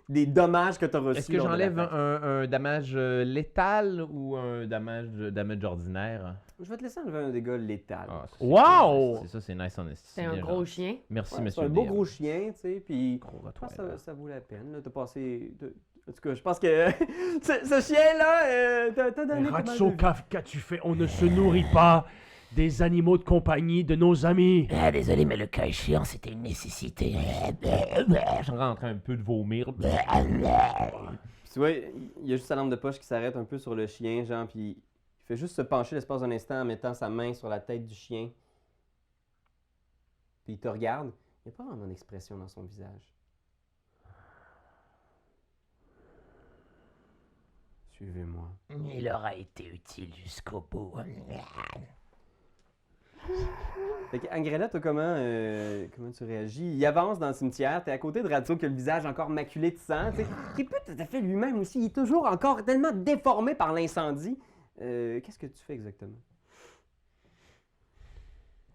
des dommages que tu as reçus. Est-ce que lors de j'enlève l'attaque. un damage létal ou un damage ordinaire? Je vais te laisser enlever un dégât létal. Ah, ça, c'est Wow! cool. C'est ça, c'est nice en esti. C'est un bien gros gentil. chien. Merci, Ouais, monsieur. c'est un beau DM. gros chien, tu sais, puis Gros je pense Rottweiler. que ça vaut la peine. T'as passé. En tout cas, je pense que ce chien-là, t'as donné. pas mal Ratso, de vie. qu'as-tu fait? On ne se nourrit pas des animaux de compagnie de nos amis. Ah, désolé, mais le cas échéant, c'était une nécessité. Je suis en train un peu de vomir. Puis tu vois, il y a juste sa lampe de poche qui s'arrête un peu sur le chien, genre, puis il fait juste se pencher l'espace d'un instant en mettant sa main sur la tête du chien. Puis il te regarde. Il n'y a pas vraiment d'expression dans son visage. Suivez-moi. Il aura été utile jusqu'au bout. Fait que, Angrella, toi, comment tu réagis? Il avance dans le cimetière, t'es à côté de Ratso qui a le visage encore maculé de sang, tu sais, qui est pas tout à fait lui-même aussi, il est toujours encore tellement déformé par l'incendie. Qu'est-ce que tu fais exactement?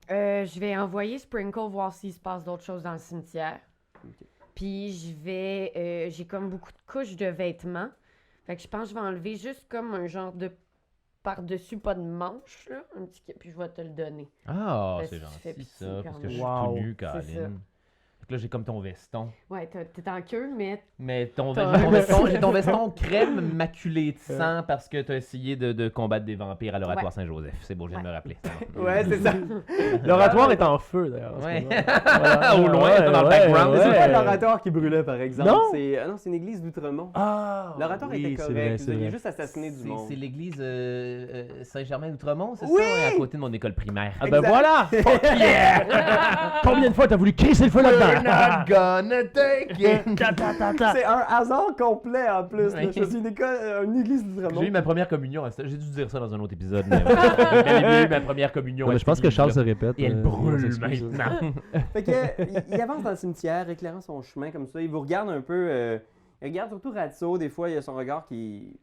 Je vais envoyer Sprinkle voir s'il se passe d'autres choses dans le cimetière. Ok. Puis je vais... j'ai comme beaucoup de couches de vêtements. Fait que je pense que je vais enlever juste comme un genre de par-dessus, pas de manche, là. Un petit... Puis je vais te le donner. Ah, Parce c'est que tu fais gentil pitié ça, quand parce que même. je suis Wow. tout nu, C'est ça. Caroline. Fait que là, j'ai comme ton veston. Ouais, t'es en queue, mais... Mais ton, T'as- j'ai ton veston crème maculé de sang parce que tu as essayé de combattre des vampires à l'oratoire Ouais. Saint-Joseph. C'est beau, je viens de me rappeler. Ça va. Ouais, c'est ça. L'oratoire est en feu, d'ailleurs. en ce Ouais. moment. Voilà. Au loin, dans le background. Mais c'est ouais. pas l'oratoire qui brûlait, par exemple. Non? Non, c'est une église d'Outremont. Ah! L'oratoire oui, était c'est correct, vrai, vous c'est aviez vrai. juste assassiné du monde. C'est l'église Saint-Germain-d'Outremont, c'est Oui! ça? Ouais, à côté de mon école primaire. Ah ben Exact. voilà! Fuck yeah! Combien de fois t'as voulu crisser le feu là-dedans? gonna take it! Ta, ta, ta, ta. C'est un hasard complet en plus. là. Oui. Je suis une église d'Outremont. J'ai eu ma première communion à ça. J'ai dû dire ça dans un autre épisode, mais j'ai bel et bien eu ma première communion. Ouais, à je pense cette que Charles se église-là. répète. Et elle on brûle s'excuse. maintenant. Fait que, il avance dans le cimetière, éclairant son chemin comme ça. Il vous regarde un peu. Il regarde surtout Ratso. Des fois, il y a son regard qui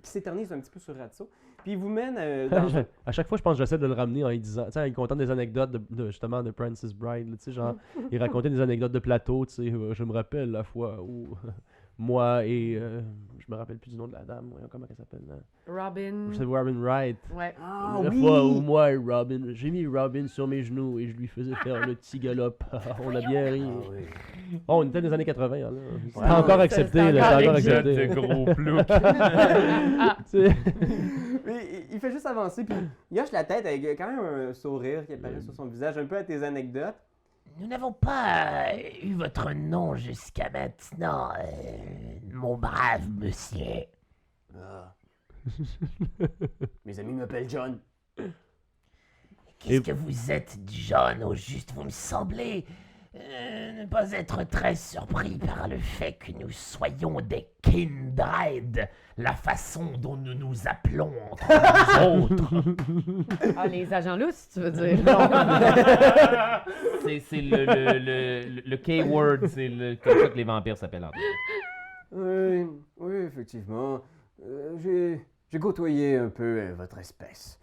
s'éternise un petit peu sur Ratso. Puis il vous mène dans. À chaque fois, je pense que j'essaie de le ramener en lui disant, tu sais, en lui contant des anecdotes justement de Princess Bride, là, tu sais, genre, il racontait des anecdotes de plateau, tu sais, je me rappelle la fois où moi et... je me rappelle plus du nom de la dame. Voyons, comment elle s'appelle? Robin. C'est Robin Wright. Ouais. Ah La oui! fois où moi et Robin, j'ai mis Robin sur mes genoux et je lui faisais faire le petit galop. On a bien ri. Ah oui. Oh, on était dans les années 80, là. C'était Ouais, encore ouais, accepté, c'était là. C'était encore encore accepté. De gros ploucs. Tu sais. Mais il fait juste avancer, puis il hoche la tête avec quand même un sourire qui apparaît sur son visage, un peu à tes anecdotes. Nous n'avons pas eu votre nom jusqu'à maintenant, mon brave monsieur. Ah. Mes amis m'appellent John. Qu'est-ce Et- que vous êtes, John, au juste? Vous me semblez ne pas être très surpris par le fait que nous soyons des kindred, la façon dont nous nous appelons entre nous autres. Ah, les agents lousses, tu veux dire. C'est le K-word, c'est comme ça que les vampires s'appellent. en fait. Oui, oui, effectivement. J'ai côtoyé un peu votre espèce.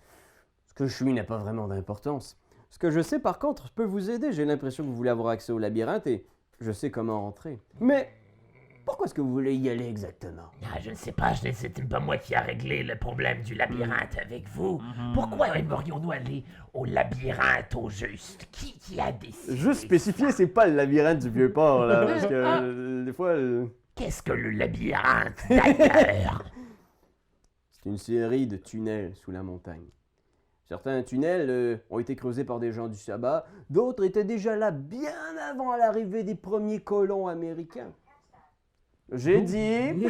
Ce que je suis n'a pas vraiment d'importance. Ce que je sais, par contre, peut vous aider. J'ai l'impression que vous voulez avoir accès au labyrinthe et je sais comment rentrer. Mais pourquoi est-ce que vous voulez y aller exactement? Ah, je ne sais pas, c'est pas moi qui a réglé le problème du labyrinthe avec vous. Pourquoi aimerions-nous aller au labyrinthe au juste? Qui a décidé? Juste spécifier, c'est pas le labyrinthe du Vieux-Port, là, parce que des fois... Qu'est-ce que le labyrinthe, d'ailleurs? C'est une série de tunnels sous la montagne. Certains tunnels ont été creusés par des gens du sabbat, d'autres étaient déjà là bien avant l'arrivée des premiers colons américains. J'ai dit...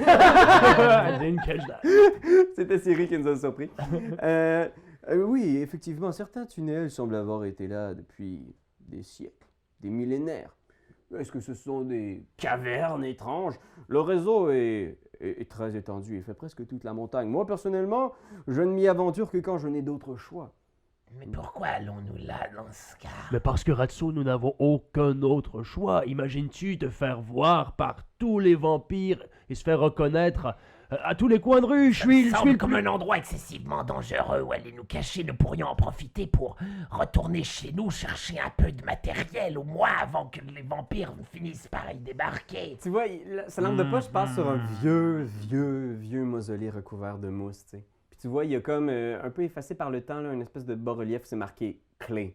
C'était Siri qui nous a surpris. Oui, effectivement, certains tunnels semblent avoir été là depuis des siècles, des millénaires. Est-ce que ce sont des cavernes étranges? Le réseau est très étendu et fait presque toute la montagne. Moi, personnellement, je ne m'y aventure que quand je n'ai d'autre choix. Mais pourquoi allons-nous là dans ce cas? Mais parce que Ratso, nous n'avons aucun autre choix. Imagines-tu te faire voir par tous les vampires et se faire reconnaître à tous les coins de rue? Je suis semble le comme plus... un endroit excessivement dangereux où aller nous cacher. Nous pourrions en profiter pour retourner chez nous, chercher un peu de matériel, au moins avant que les vampires finissent par y débarquer. Tu vois, sa lampe de poche passe sur un vieux mausolée recouvert de mousse, tu sais. Puis tu vois, il y a comme un peu effacé par le temps, là, une espèce de bas-relief où c'est marqué Clay,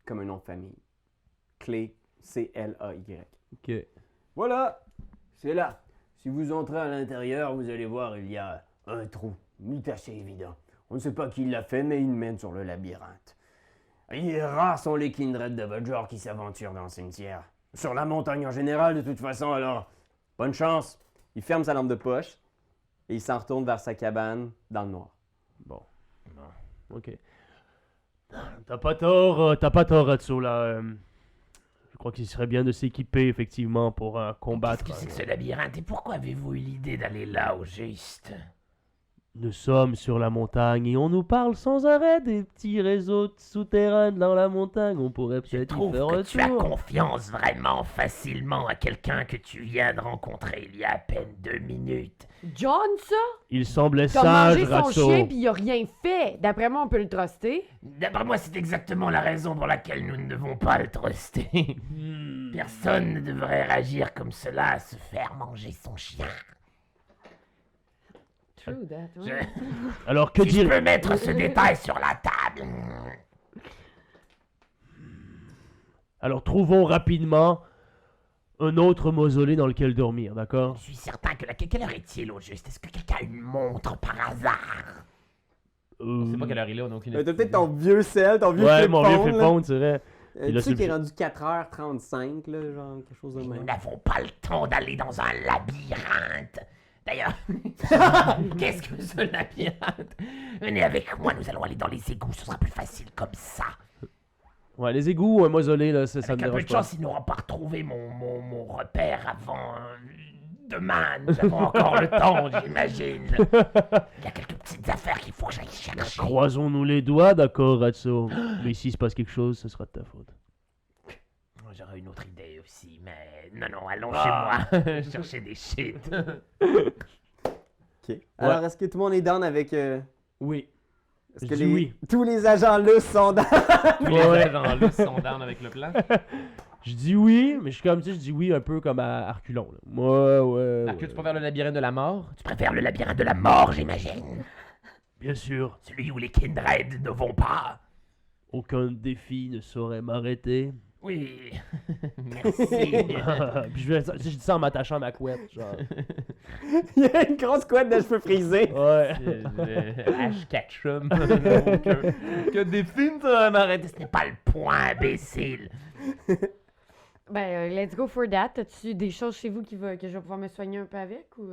comme un nom de famille. Clay, C-L-A-Y. Ok. Voilà, c'est là. Si vous entrez à l'intérieur, vous allez voir, il y a un trou, assez évident. On ne sait pas qui l'a fait, mais il mène sur le labyrinthe. Et rares sont les kindred de votre genre qui s'aventurent dans le cimetière. Sur la montagne en général, de toute façon, alors, bonne chance. Il ferme sa lampe de poche et il s'en retourne vers sa cabane dans le noir. Bon. Ok. T'as pas tort, Ratso, là. Je crois qu'il serait bien de s'équiper, effectivement, pour combattre. Qu'est-ce que c'est que ce labyrinthe et pourquoi avez-vous eu l'idée d'aller là au juste? Nous sommes sur la montagne et on nous parle sans arrêt des petits réseaux souterrains dans la montagne. On pourrait Je peut-être y trouve faire que un tu as tour. confiance vraiment facilement à quelqu'un que tu viens de rencontrer il y a à peine 2 minutes. John, ça? Il semblait T'as sage, mangé son Ratso. chien puis il a rien fait. D'après moi, on peut le truster. D'après moi, c'est exactement la raison pour laquelle nous ne devons pas le truster. Personne ne devrait réagir comme cela, se faire manger son chien. True that, Je- ouais. Alors, que Si je dire... peux mettre ce détail sur la table. Alors, trouvons rapidement un autre mausolée dans lequel dormir, d'accord? Je suis certain que quelle heure est-il au juste? Est-ce que quelqu'un a une montre par hasard? On sait pas quelle heure il est, on a aucune T'as idée. peut-être ton vieux sel, ton vieux Ouais, flip mon vieux phone, là. flip-phone, c'est vrai. Tu là, sais c'est- qu'il est rendu 4h35, là, genre quelque chose de Nous même. n'avons pas le temps d'aller dans un labyrinthe. D'ailleurs, qu'est-ce que ce labyrinthe? Venez avec moi, nous allons aller dans les égouts, ce sera plus facile comme ça. Ouais, les égouts ou un mausolée, là, ça me Avec un peu dérange de pas. chance, ils n'auront pas retrouvé mon repère avant demain. Nous avons encore le temps, j'imagine. Il y a quelques petites affaires qu'il faut que j'aille chercher. Croisons-nous les doigts, d'accord, Ratso. Mais si se passe quelque chose, ce sera de ta faute. J'aurais une autre idée aussi, mais non, allons chez moi chercher des shit. Ok. Alors, est-ce que tout le monde est down avec... Oui. Est-ce Je que dis oui. tous les agents là sont down? Tous les agents là sont down avec le plan. Je dis oui, mais je suis comme, tu sais, je dis oui un peu comme à reculons. Là. Ouais. Arthur, tu préfères le labyrinthe de la mort? Tu préfères le labyrinthe de la mort, j'imagine. Bien sûr, Celui où les Kindred ne vont pas. aucun défi ne saurait m'arrêter. Oui. Puis je dis ça en m'attachant à ma couette, genre. Il y a une grosse couette de cheveux frisés. Ouais. Ash Ketchum. Que des films, ça m'arrête. Ce n'est pas le point, imbécile. Ben, let's go for that. As-tu des choses chez vous que je vais pouvoir me soigner un peu avec ou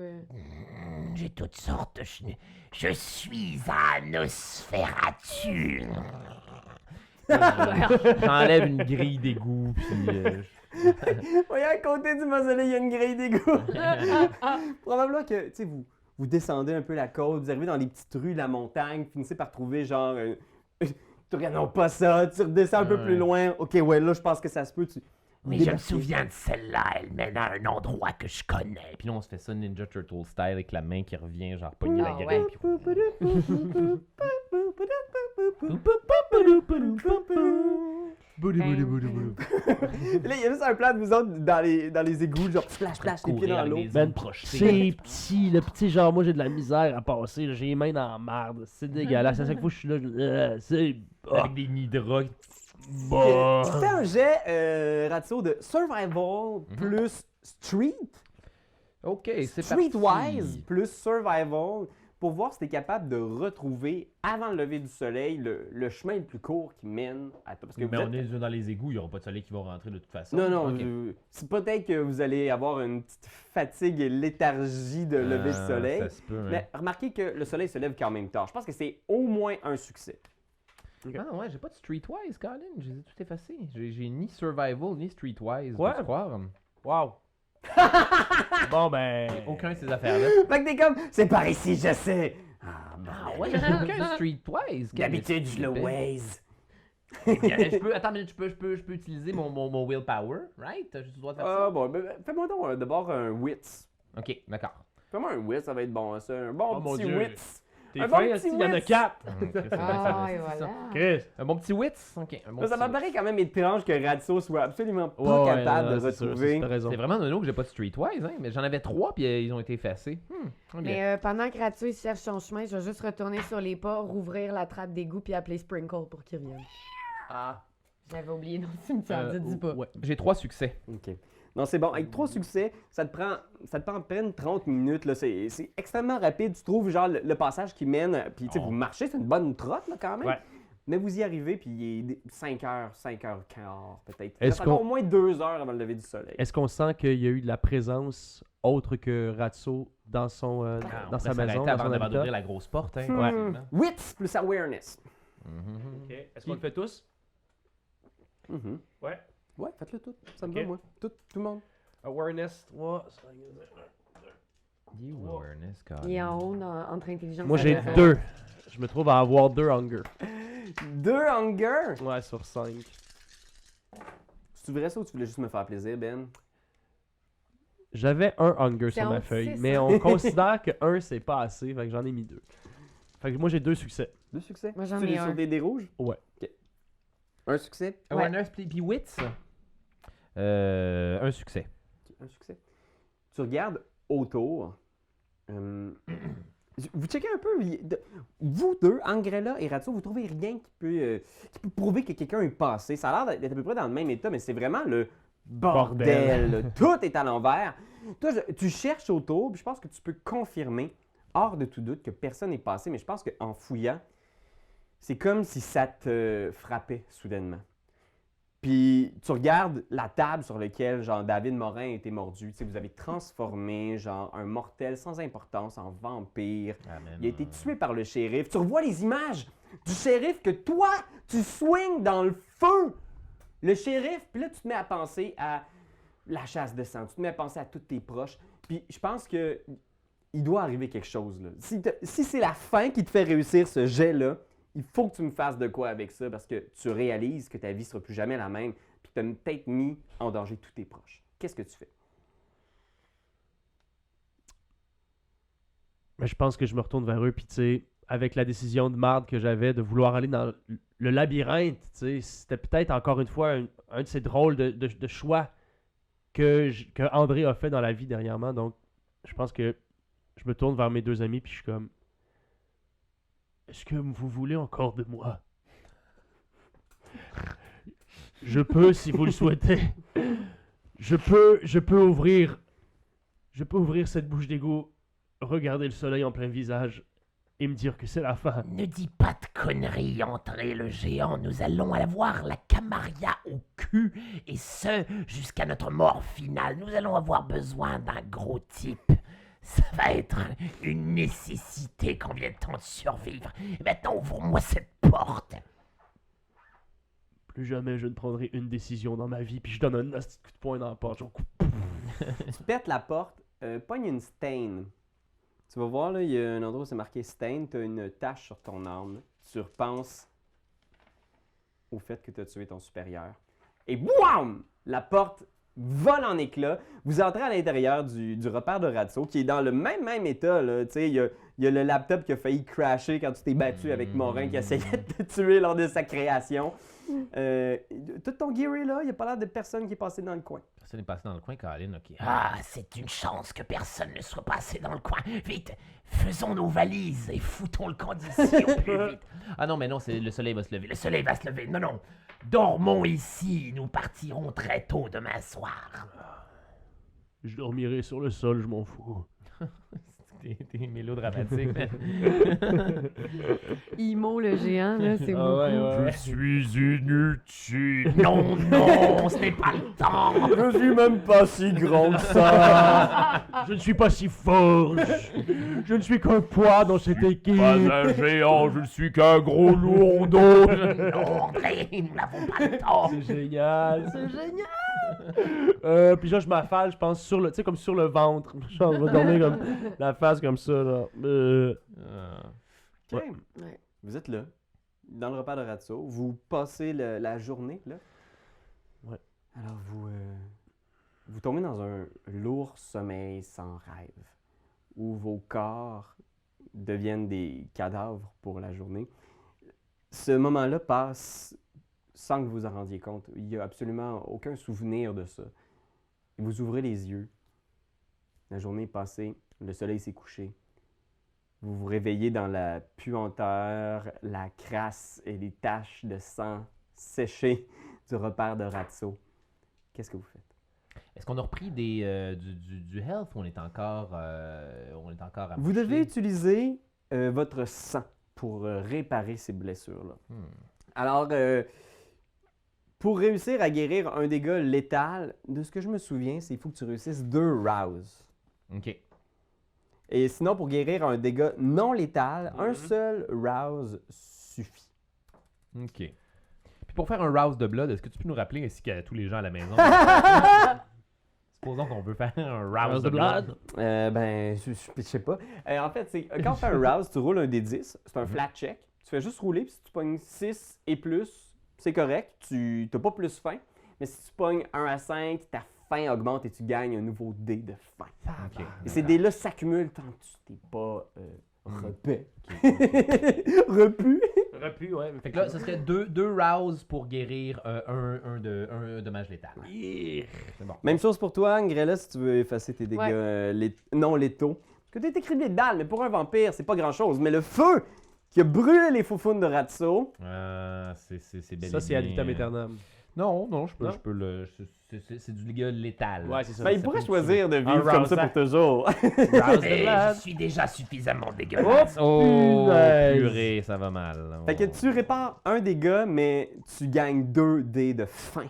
J'ai toutes sortes. Je suis un Nosferatu. J'enlève une grille d'égout, puis... Voyez, à côté du mausolée, il y a une grille d'égout. Probablement que, tu sais, vous descendez un peu la côte, vous arrivez dans les petites rues de la montagne, finissez par trouver genre... tu regardes, non, pas ça, tu redescends un peu Ouais. plus loin. Ok, ouais, là, je pense que ça se peut. Mais je me souviens de celle-là. Elle mène à un endroit que je connais. Puis là, on se fait ça Ninja Turtle style avec la main qui revient, genre pogner la Ah, grille. ouais. Puis... Là, il y a juste un plan de vous autres dans les égouts, genre splash, splash, les pieds courir dans avec l'eau. des Ben, ailes projetées. c'est petit, le petit, genre, moi j'ai de la misère à passer, là, j'ai les mains dans la marde, c'est dégueulasse, à chaque fois que je suis là, c'est... Ah, Avec des nidras. bah. Tu fais un jet ratio de survival plus street, Ok, c'est parti. streetwise plus survival, pour voir si tu es capable de retrouver, avant le lever du soleil, le chemin le plus court qui mène à toi. Parce que Mais vous on êtes- est dans les égouts, il n'y aura pas de soleil qui va rentrer de toute façon. Non, non, Ok. c'est peut-être que vous allez avoir une petite fatigue et léthargie de lever du Ah, soleil. Ça se peut, hein. Mais remarquez que le soleil se lève quand même tard. Je pense que c'est au moins un succès. Ah ouais, j'ai pas de streetwise, Colin. J'ai tout effacé. J'ai ni survival ni streetwise. Quoi? peux-tu croire? Wow. Bon ben... Aucun de ces affaires-là. Fait que t'es comme, c'est par ici, je sais. Ah, bon. Ah ouais, j'ai aucun streetwise. D'habitude, je le waze. Eh bien, je peux, attends, mais je peux utiliser mon willpower, right? J'ai le droit de faire ça? Ah bon, fais-moi donc d'abord un wits. Ok, d'accord. Fais-moi un wits, ça va être bon, ça. Un bon Oh, mon petit Dieu. wits. T'es Un fin, bon esti, petit il y en a wits. 4. Ah, et voilà. Chris. Un bon petit wits? Ok, un bon Mais ça petit- m'apparaît quand même étrange que Ratso soit absolument pas Ouais, ouais, capable non, de c'est sûr, retrouver. t'as raison. C'est vraiment nono que j'ai pas de streetwise, hein? Mais j'en avais 3 puis ils ont été effacés. Ok. Mais pendant que Ratsu il cherche son chemin, je vais juste retourner sur les pas, rouvrir la trappe d'égout puis appeler Sprinkle pour qu'il revienne. Ah. J'avais oublié dans le cimetière, dis pas. Ouais. J'ai 3 succès. Ok. Non, c'est bon. Avec 3 succès, ça te prend à peine 30 minutes. Là. C'est extrêmement rapide. Tu trouves genre le passage qui mène, puis tu sais, Oh. vous marchez, c'est une bonne trotte là, quand même. Ouais. Mais vous y arrivez, puis il est 5h, 5h15 peut-être. Est-ce Ça prend qu'on- au moins 2 heures avant le lever du soleil. Est-ce qu'on sent qu'il y a eu de la présence autre que Ratso dans son Ah, dans on sa pourrait maison, s'arrêter dans son avant habitat? d'ouvrir la grosse porte, hein? Hmm. effectivement. Wits plus awareness. Mhm. Ok. Est-ce qu'on le fait tous? Mhm. Ouais. Ouais, faites-le tout. Ça me Ok. va, moi. Tout le monde. Awareness 3. You awareness, God. Il est en haut entre intelligence Moi et j'ai référence. 2. Je me trouve à avoir 2 hunger. 2 hunger. Ouais, sur 5. Tu verrais ça ou tu voulais juste me faire plaisir, Ben? J'avais un hunger C'est sur ma entre feuille, six. mais on considère que 1 c'est pas assez, fait que j'en ai mis 2. Fait que moi j'ai 2 succès. 2 succès? Moi, j'en Tu ai es un. sur des dés rouges? Ouais. Ok. Un succès? Awareness puis wits? Un succès. Un succès. Tu regardes autour. Vous checkez un peu. Vous deux, Angrella et Ratso, vous trouvez rien qui peut prouver que quelqu'un est passé. Ça a l'air d'être à peu près dans le même état, mais c'est vraiment le bordel. Bordel. Tout est à l'envers. Toi, tu cherches autour, puis je pense que tu peux confirmer, hors de tout doute, que personne n'est passé, mais je pense qu'en fouillant, c'est comme si ça te frappait soudainement. Puis tu regardes la table sur laquelle genre David Morin a été mordu. Tu sais, vous avez transformé genre un mortel sans importance en vampire. Amen. Il a été tué par le shérif. Tu revois les images du shérif que toi, tu swings dans le feu. Le shérif, puis là, tu te mets à penser à la chasse de sang. Tu te mets à penser à tous tes proches. Puis je pense que il doit arriver quelque chose, là. Si c'est la fin qui te fait réussir ce jet-là, il faut que tu me fasses de quoi avec ça parce que tu réalises que ta vie sera plus jamais la même puis tu as peut-être mis en danger tous tes proches. Qu'est-ce que tu fais? Mais je pense que je me retourne vers eux, puis tu sais, avec la décision de marde que j'avais de vouloir aller dans le labyrinthe, tu sais, c'était peut-être encore une fois un de ces drôles de choix que André a fait dans la vie dernièrement. Donc, je pense que je me tourne vers mes 2 amis puis je suis comme, est-ce que vous voulez encore de moi? Je peux, si vous le souhaitez. Je peux ouvrir cette bouche d'égout, regarder le soleil en plein visage et me dire que c'est la fin. Ne dis pas de conneries, André le géant. Nous allons avoir la Camarilla au cul, et ce, jusqu'à notre mort finale. Nous allons avoir besoin d'un gros type. Ça va être une nécessité quand vient le temps de survivre. Et maintenant, ouvre-moi cette porte. Plus jamais je ne prendrai une décision dans ma vie, puis je donne un petit coup de poing dans la porte. Genre, Tu pètes la porte, pogne une stain. Tu vas voir, là, il y a un endroit où c'est marqué stain, tu as une tache sur ton arme. Tu repenses au fait que tu as tué ton supérieur. Et boum! La porte vole en éclats. Vous entrez à l'intérieur du repère de Ratso, qui est dans le même état. Là. Tu sais, il y a le laptop qui a failli crasher quand tu t'es battu avec Morin qui essayait de te tuer lors de sa création. Tout ton gear est là, il n'y a pas l'air de personne qui est passé dans le coin. Personne n'est passé dans le coin, Colin, ok. Ah, c'est une chance que personne ne soit passé dans le coin. Vite, faisons nos valises et foutons le camp d'ici au plus vite. Ah non, mais non, le soleil va se lever. Le soleil va se lever. Non, non. Dormons ici. Nous partirons très tôt demain soir. je dormirai sur le sol, je m'en fous. T'es mélodramatique. Imo le géant, là, c'est beaucoup. ouais. suis inutile. Non, non, ce n'est pas le temps. Je suis même pas si grand que ça! Je ne suis pas si fort. Je ne suis qu'un poids dans cette équipe. un géant, je ne suis qu'un gros lourdeau. Non, André, nous n'avons pas le temps. C'est génial. C'est génial. Puis là, je m'affale, je pense, sur le, tu sais, comme sur le ventre. Genre, je vais dormir comme la face comme ça, là. Ok. Ouais. Vous êtes là, dans le repère de Ratso. Vous passez la journée, là. Ouais. Alors, vous tombez dans un lourd sommeil sans rêve, où vos corps deviennent des cadavres pour la journée. Ce moment-là passe sans que vous vous en rendiez compte. Il n'y a absolument aucun souvenir de ça. Et vous ouvrez les yeux. La journée est passée, le soleil s'est couché. Vous vous réveillez dans la puanteur, la crasse et les taches de sang séchées du repère de Ratso. Qu'est-ce que vous faites? Est-ce qu'on a repris du health ou on est encore à Vous devez utiliser votre sang pour réparer ces blessures-là. Alors, pour réussir à guérir un dégât létal, de ce que je me souviens, c'est qu'il faut que tu réussisses 2 rouse. OK. Et sinon, pour guérir un dégât non létal, un seul rouse suffit. OK. Puis pour faire un rouse de blood, est-ce que tu peux nous rappeler, ainsi qu'à tous les gens à la maison, supposons qu'on veut faire un rouse de blood. Je sais pas. En fait, c'est quand tu fais un rouse, tu roules un D10, c'est un flat check. Tu fais juste rouler, puis si tu pognes 6 et plus, c'est correct. Tu n'as pas plus faim. Mais si tu pognes 1 à 5, ta faim augmente et tu gagnes un nouveau dé de faim. OK. Et ces dés-là s'accumulent tant que tu t'es pas repu. Repu. Repu, ouais. Fait que là, ce serait 2 rouse pour guérir un dommage létal. C'est bon. Même chose pour toi, Ngrella, si tu veux effacer tes dégâts non létaux. Parce que tu es écrivé de dalle, mais pour un vampire, c'est pas grand-chose. Mais le feu qui a brûlé les foufounes de Ratso. C'est bel et Ça, c'est ad bien, vitam aeternam. Non, je Non? peux le. C'est du dégât létal. Ouais, c'est ça. Ben, il Ça pourrait peut choisir de Un vivre comme ça rouse, pour toujours. Mais je suis déjà suffisamment dégueulasse. Oh, Punaise. purée, ça va mal. Fait que tu répares un dégât, mais tu gagnes 2 dés de faim.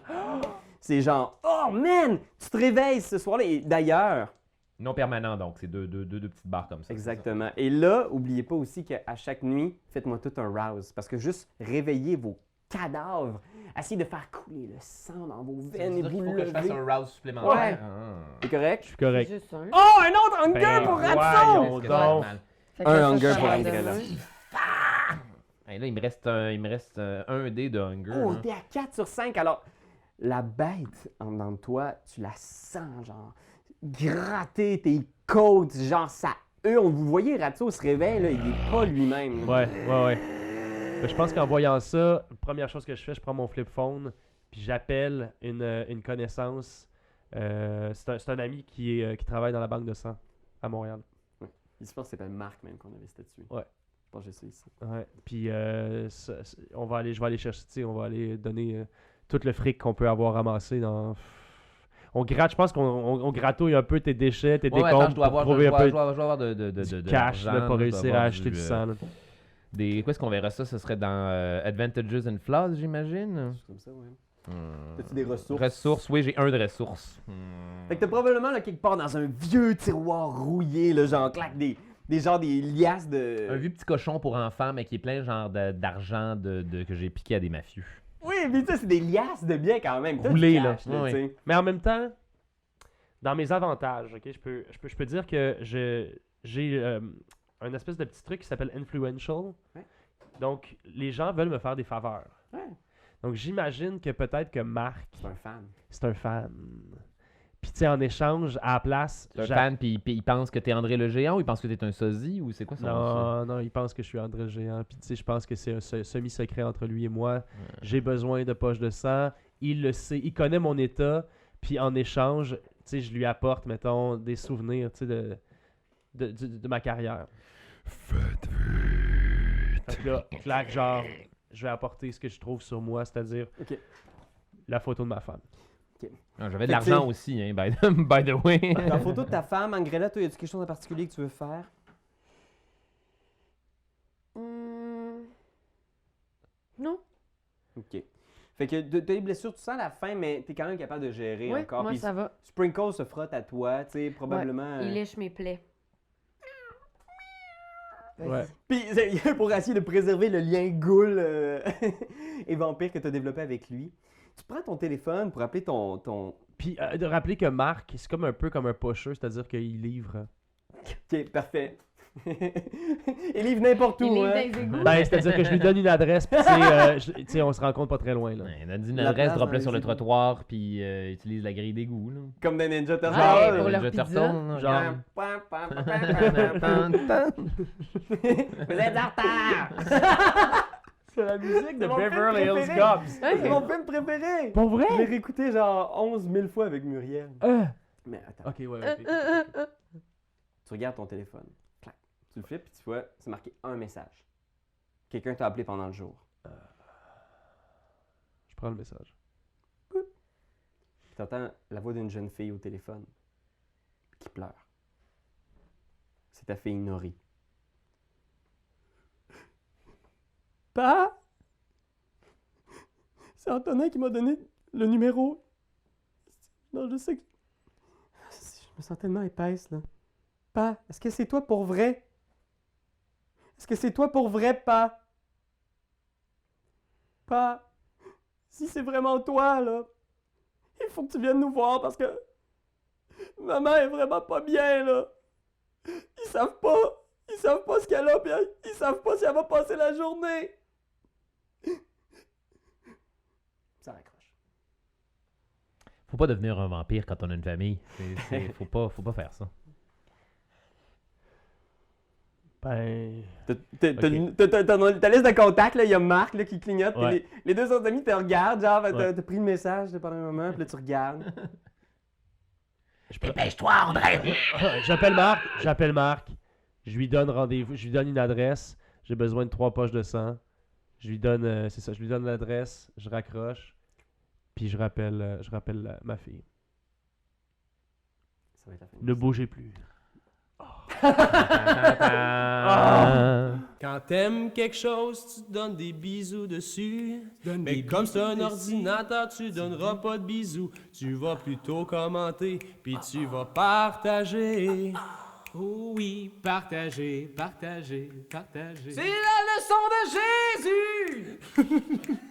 C'est genre, oh man, tu te réveilles ce soir-là. Et d'ailleurs, Non permanent, donc. C'est deux petites barres comme ça. exactement. Et là, oubliez pas aussi qu'à chaque nuit, faites-moi tout un rouse. Parce que juste réveiller vos cadavres, essayez de faire couler le sang dans vos veines et Il vous faut que je fasse lever. un rouse supplémentaire. Ouais. C'est correct? Je suis correct. Juste un. Oh, un autre hunger Ben, pour voyons Ratso! Est-ce que ça va être donc. mal? Fait que Un ça, hunger ça pour va André, de là. un. Hey, là, il me reste un dé de hunger. Oh, hein. t'es à 4 sur 5. Alors, la bête en dedans de toi, tu la sens, genre, gratter tes côtes, genre, ça eux, vous voyez, Ratso se réveille, là, il est pas lui-même. là. Ouais. Ben, je pense qu'en voyant ça, première chose que je fais, je prends mon flip phone, puis j'appelle une connaissance. C'est un ami qui travaille dans la banque de sang à Montréal. Il se pense que c'est pas Marc même qu'on avait statut. Ouais. Je pense que j'ai ça ici. Ouais. Puis je vais aller chercher, tu sais, on va aller donner tout le fric qu'on peut avoir ramassé dans. On gratte, je pense qu'on gratouille un peu tes déchets, tes Ouais, attends, décombres je dois pour avoir, trouver je un dois, peu je dois avoir de du cash là, l'argent, pour je dois réussir avoir à acheter du sang. Là. Où est-ce qu'on verra ça? Ce serait dans Advantages and Flaws, j'imagine? Juste comme ça, ouais. T'as-tu des ressources? Ressources, oui, j'ai un de ressources. Fait que t'as probablement là, quelque part dans un vieux tiroir rouillé, là, genre claque des liasses de. Un vieux petit cochon pour enfants, mais qui est plein genre d'argent que j'ai piqué à des mafieux. Oui, mais ça, c'est des liasses de biens quand même. T'as du Roulé, cash, là. tu sais. Mais en même temps, dans mes avantages, ok, je peux dire que j'ai un espèce de petit truc qui s'appelle influential. Ouais. Donc, les gens veulent me faire des faveurs. Ouais. Donc, j'imagine que peut-être que Marc, C'est un fan. c'est un fan. Puis, tu sais, en échange, à la place... C'est un fan, puis il pense que t'es André le Géant ou il pense que t'es un sosie ou c'est quoi ça? Non, il pense que je suis André le Géant. Puis, tu sais, je pense que c'est un semi-secret entre lui et moi. J'ai besoin de poches de sang. Il le sait. Il connaît mon état. Puis, en échange, tu sais, je lui apporte, mettons, des souvenirs, tu sais, de ma carrière. Fait que là, clac, genre, je vais apporter ce que je trouve sur moi, c'est-à-dire Ok. la photo de ma femme. J'avais Fait de que l'argent aussi, hein, by the way. La photo de ta femme, Angrella, toi, y a-tu quelque chose en particulier que tu veux faire? Non. Ok. Fait que t'as des blessures, tu sens la faim, mais t'es quand même capable de gérer Oui, encore. moi, Puis ça va. Sprinkle se frotte à toi, tu sais, probablement. Il lèche mes plaies. Vas-y. Ouais. Puis pour essayer de préserver le lien ghoul et vampire que tu as développé avec lui, tu prends ton téléphone pour appeler ton... Puis de rappeler que Marc, c'est comme un peu comme un pusher, c'est-à-dire qu'il livre. Ok, parfait. Il livre n'importe où, Il hein? livre des égouts. Ben, c'est-à-dire que je lui donne une adresse, puis tu sais, on se rencontre pas très loin, là. Ouais, Donne une La adresse, place drop-le dans sur les le égouts. trottoir, puis utilise la grille d'égout. Là. Comme dans Ninja Ouais, Turtles. pour leur Je te pizza. retourne, Genre. Vous êtes en retard! C'est la musique de C'est mon film Beverly Hills préféré. Cops. C'est mon film préféré! Pour vrai? Je l'ai réécouté genre 11 000 fois avec Muriel. Mais attends, Ok, ouais, ok. tu regardes ton téléphone. Clac. Tu le flippes, puis tu vois, c'est marqué un message. Quelqu'un t'a appelé pendant le jour. Je prends le message. Tu entends la voix d'une jeune fille au téléphone qui pleure. C'est ta fille Nori. Pa! C'est Antonin qui m'a donné le numéro. Non, je sais que... Je me sens tellement épaisse, là. Pa, est-ce que c'est toi pour vrai? Est-ce que c'est toi pour vrai, Pa? Pa, si c'est vraiment toi, là, il faut que tu viennes nous voir parce que maman est vraiment pas bien, là. Ils savent pas ce qu'elle a, puis ils savent pas si elle va passer la journée. Ça raccroche. Faut pas devenir un vampire quand on a une famille. Faut pas faire ça. Ben. Ta liste de contacts, là, il y a Marc là, qui clignote, puis Ouais. les deux autres amis te regardent, genre, Ouais. t'as pris le message pendant un moment, puis là tu regardes. Dépêche-toi, André! J'appelle Marc. Je lui donne rendez-vous, je lui donne une adresse. J'ai besoin de 3 poches de sang. Je lui donne, c'est ça, je lui donne l'adresse, je raccroche, puis je rappelle ma fille. Ça va être la fin. Ne bougez plus. Quand t'aimes quelque chose, tu donnes des bisous dessus. Mais comme c'est un ordinateur, tu donneras pas de bisous. Tu vas plutôt commenter, puis tu vas partager. Oh oui, partagez, partagez, partagez. C'est la leçon de Jésus!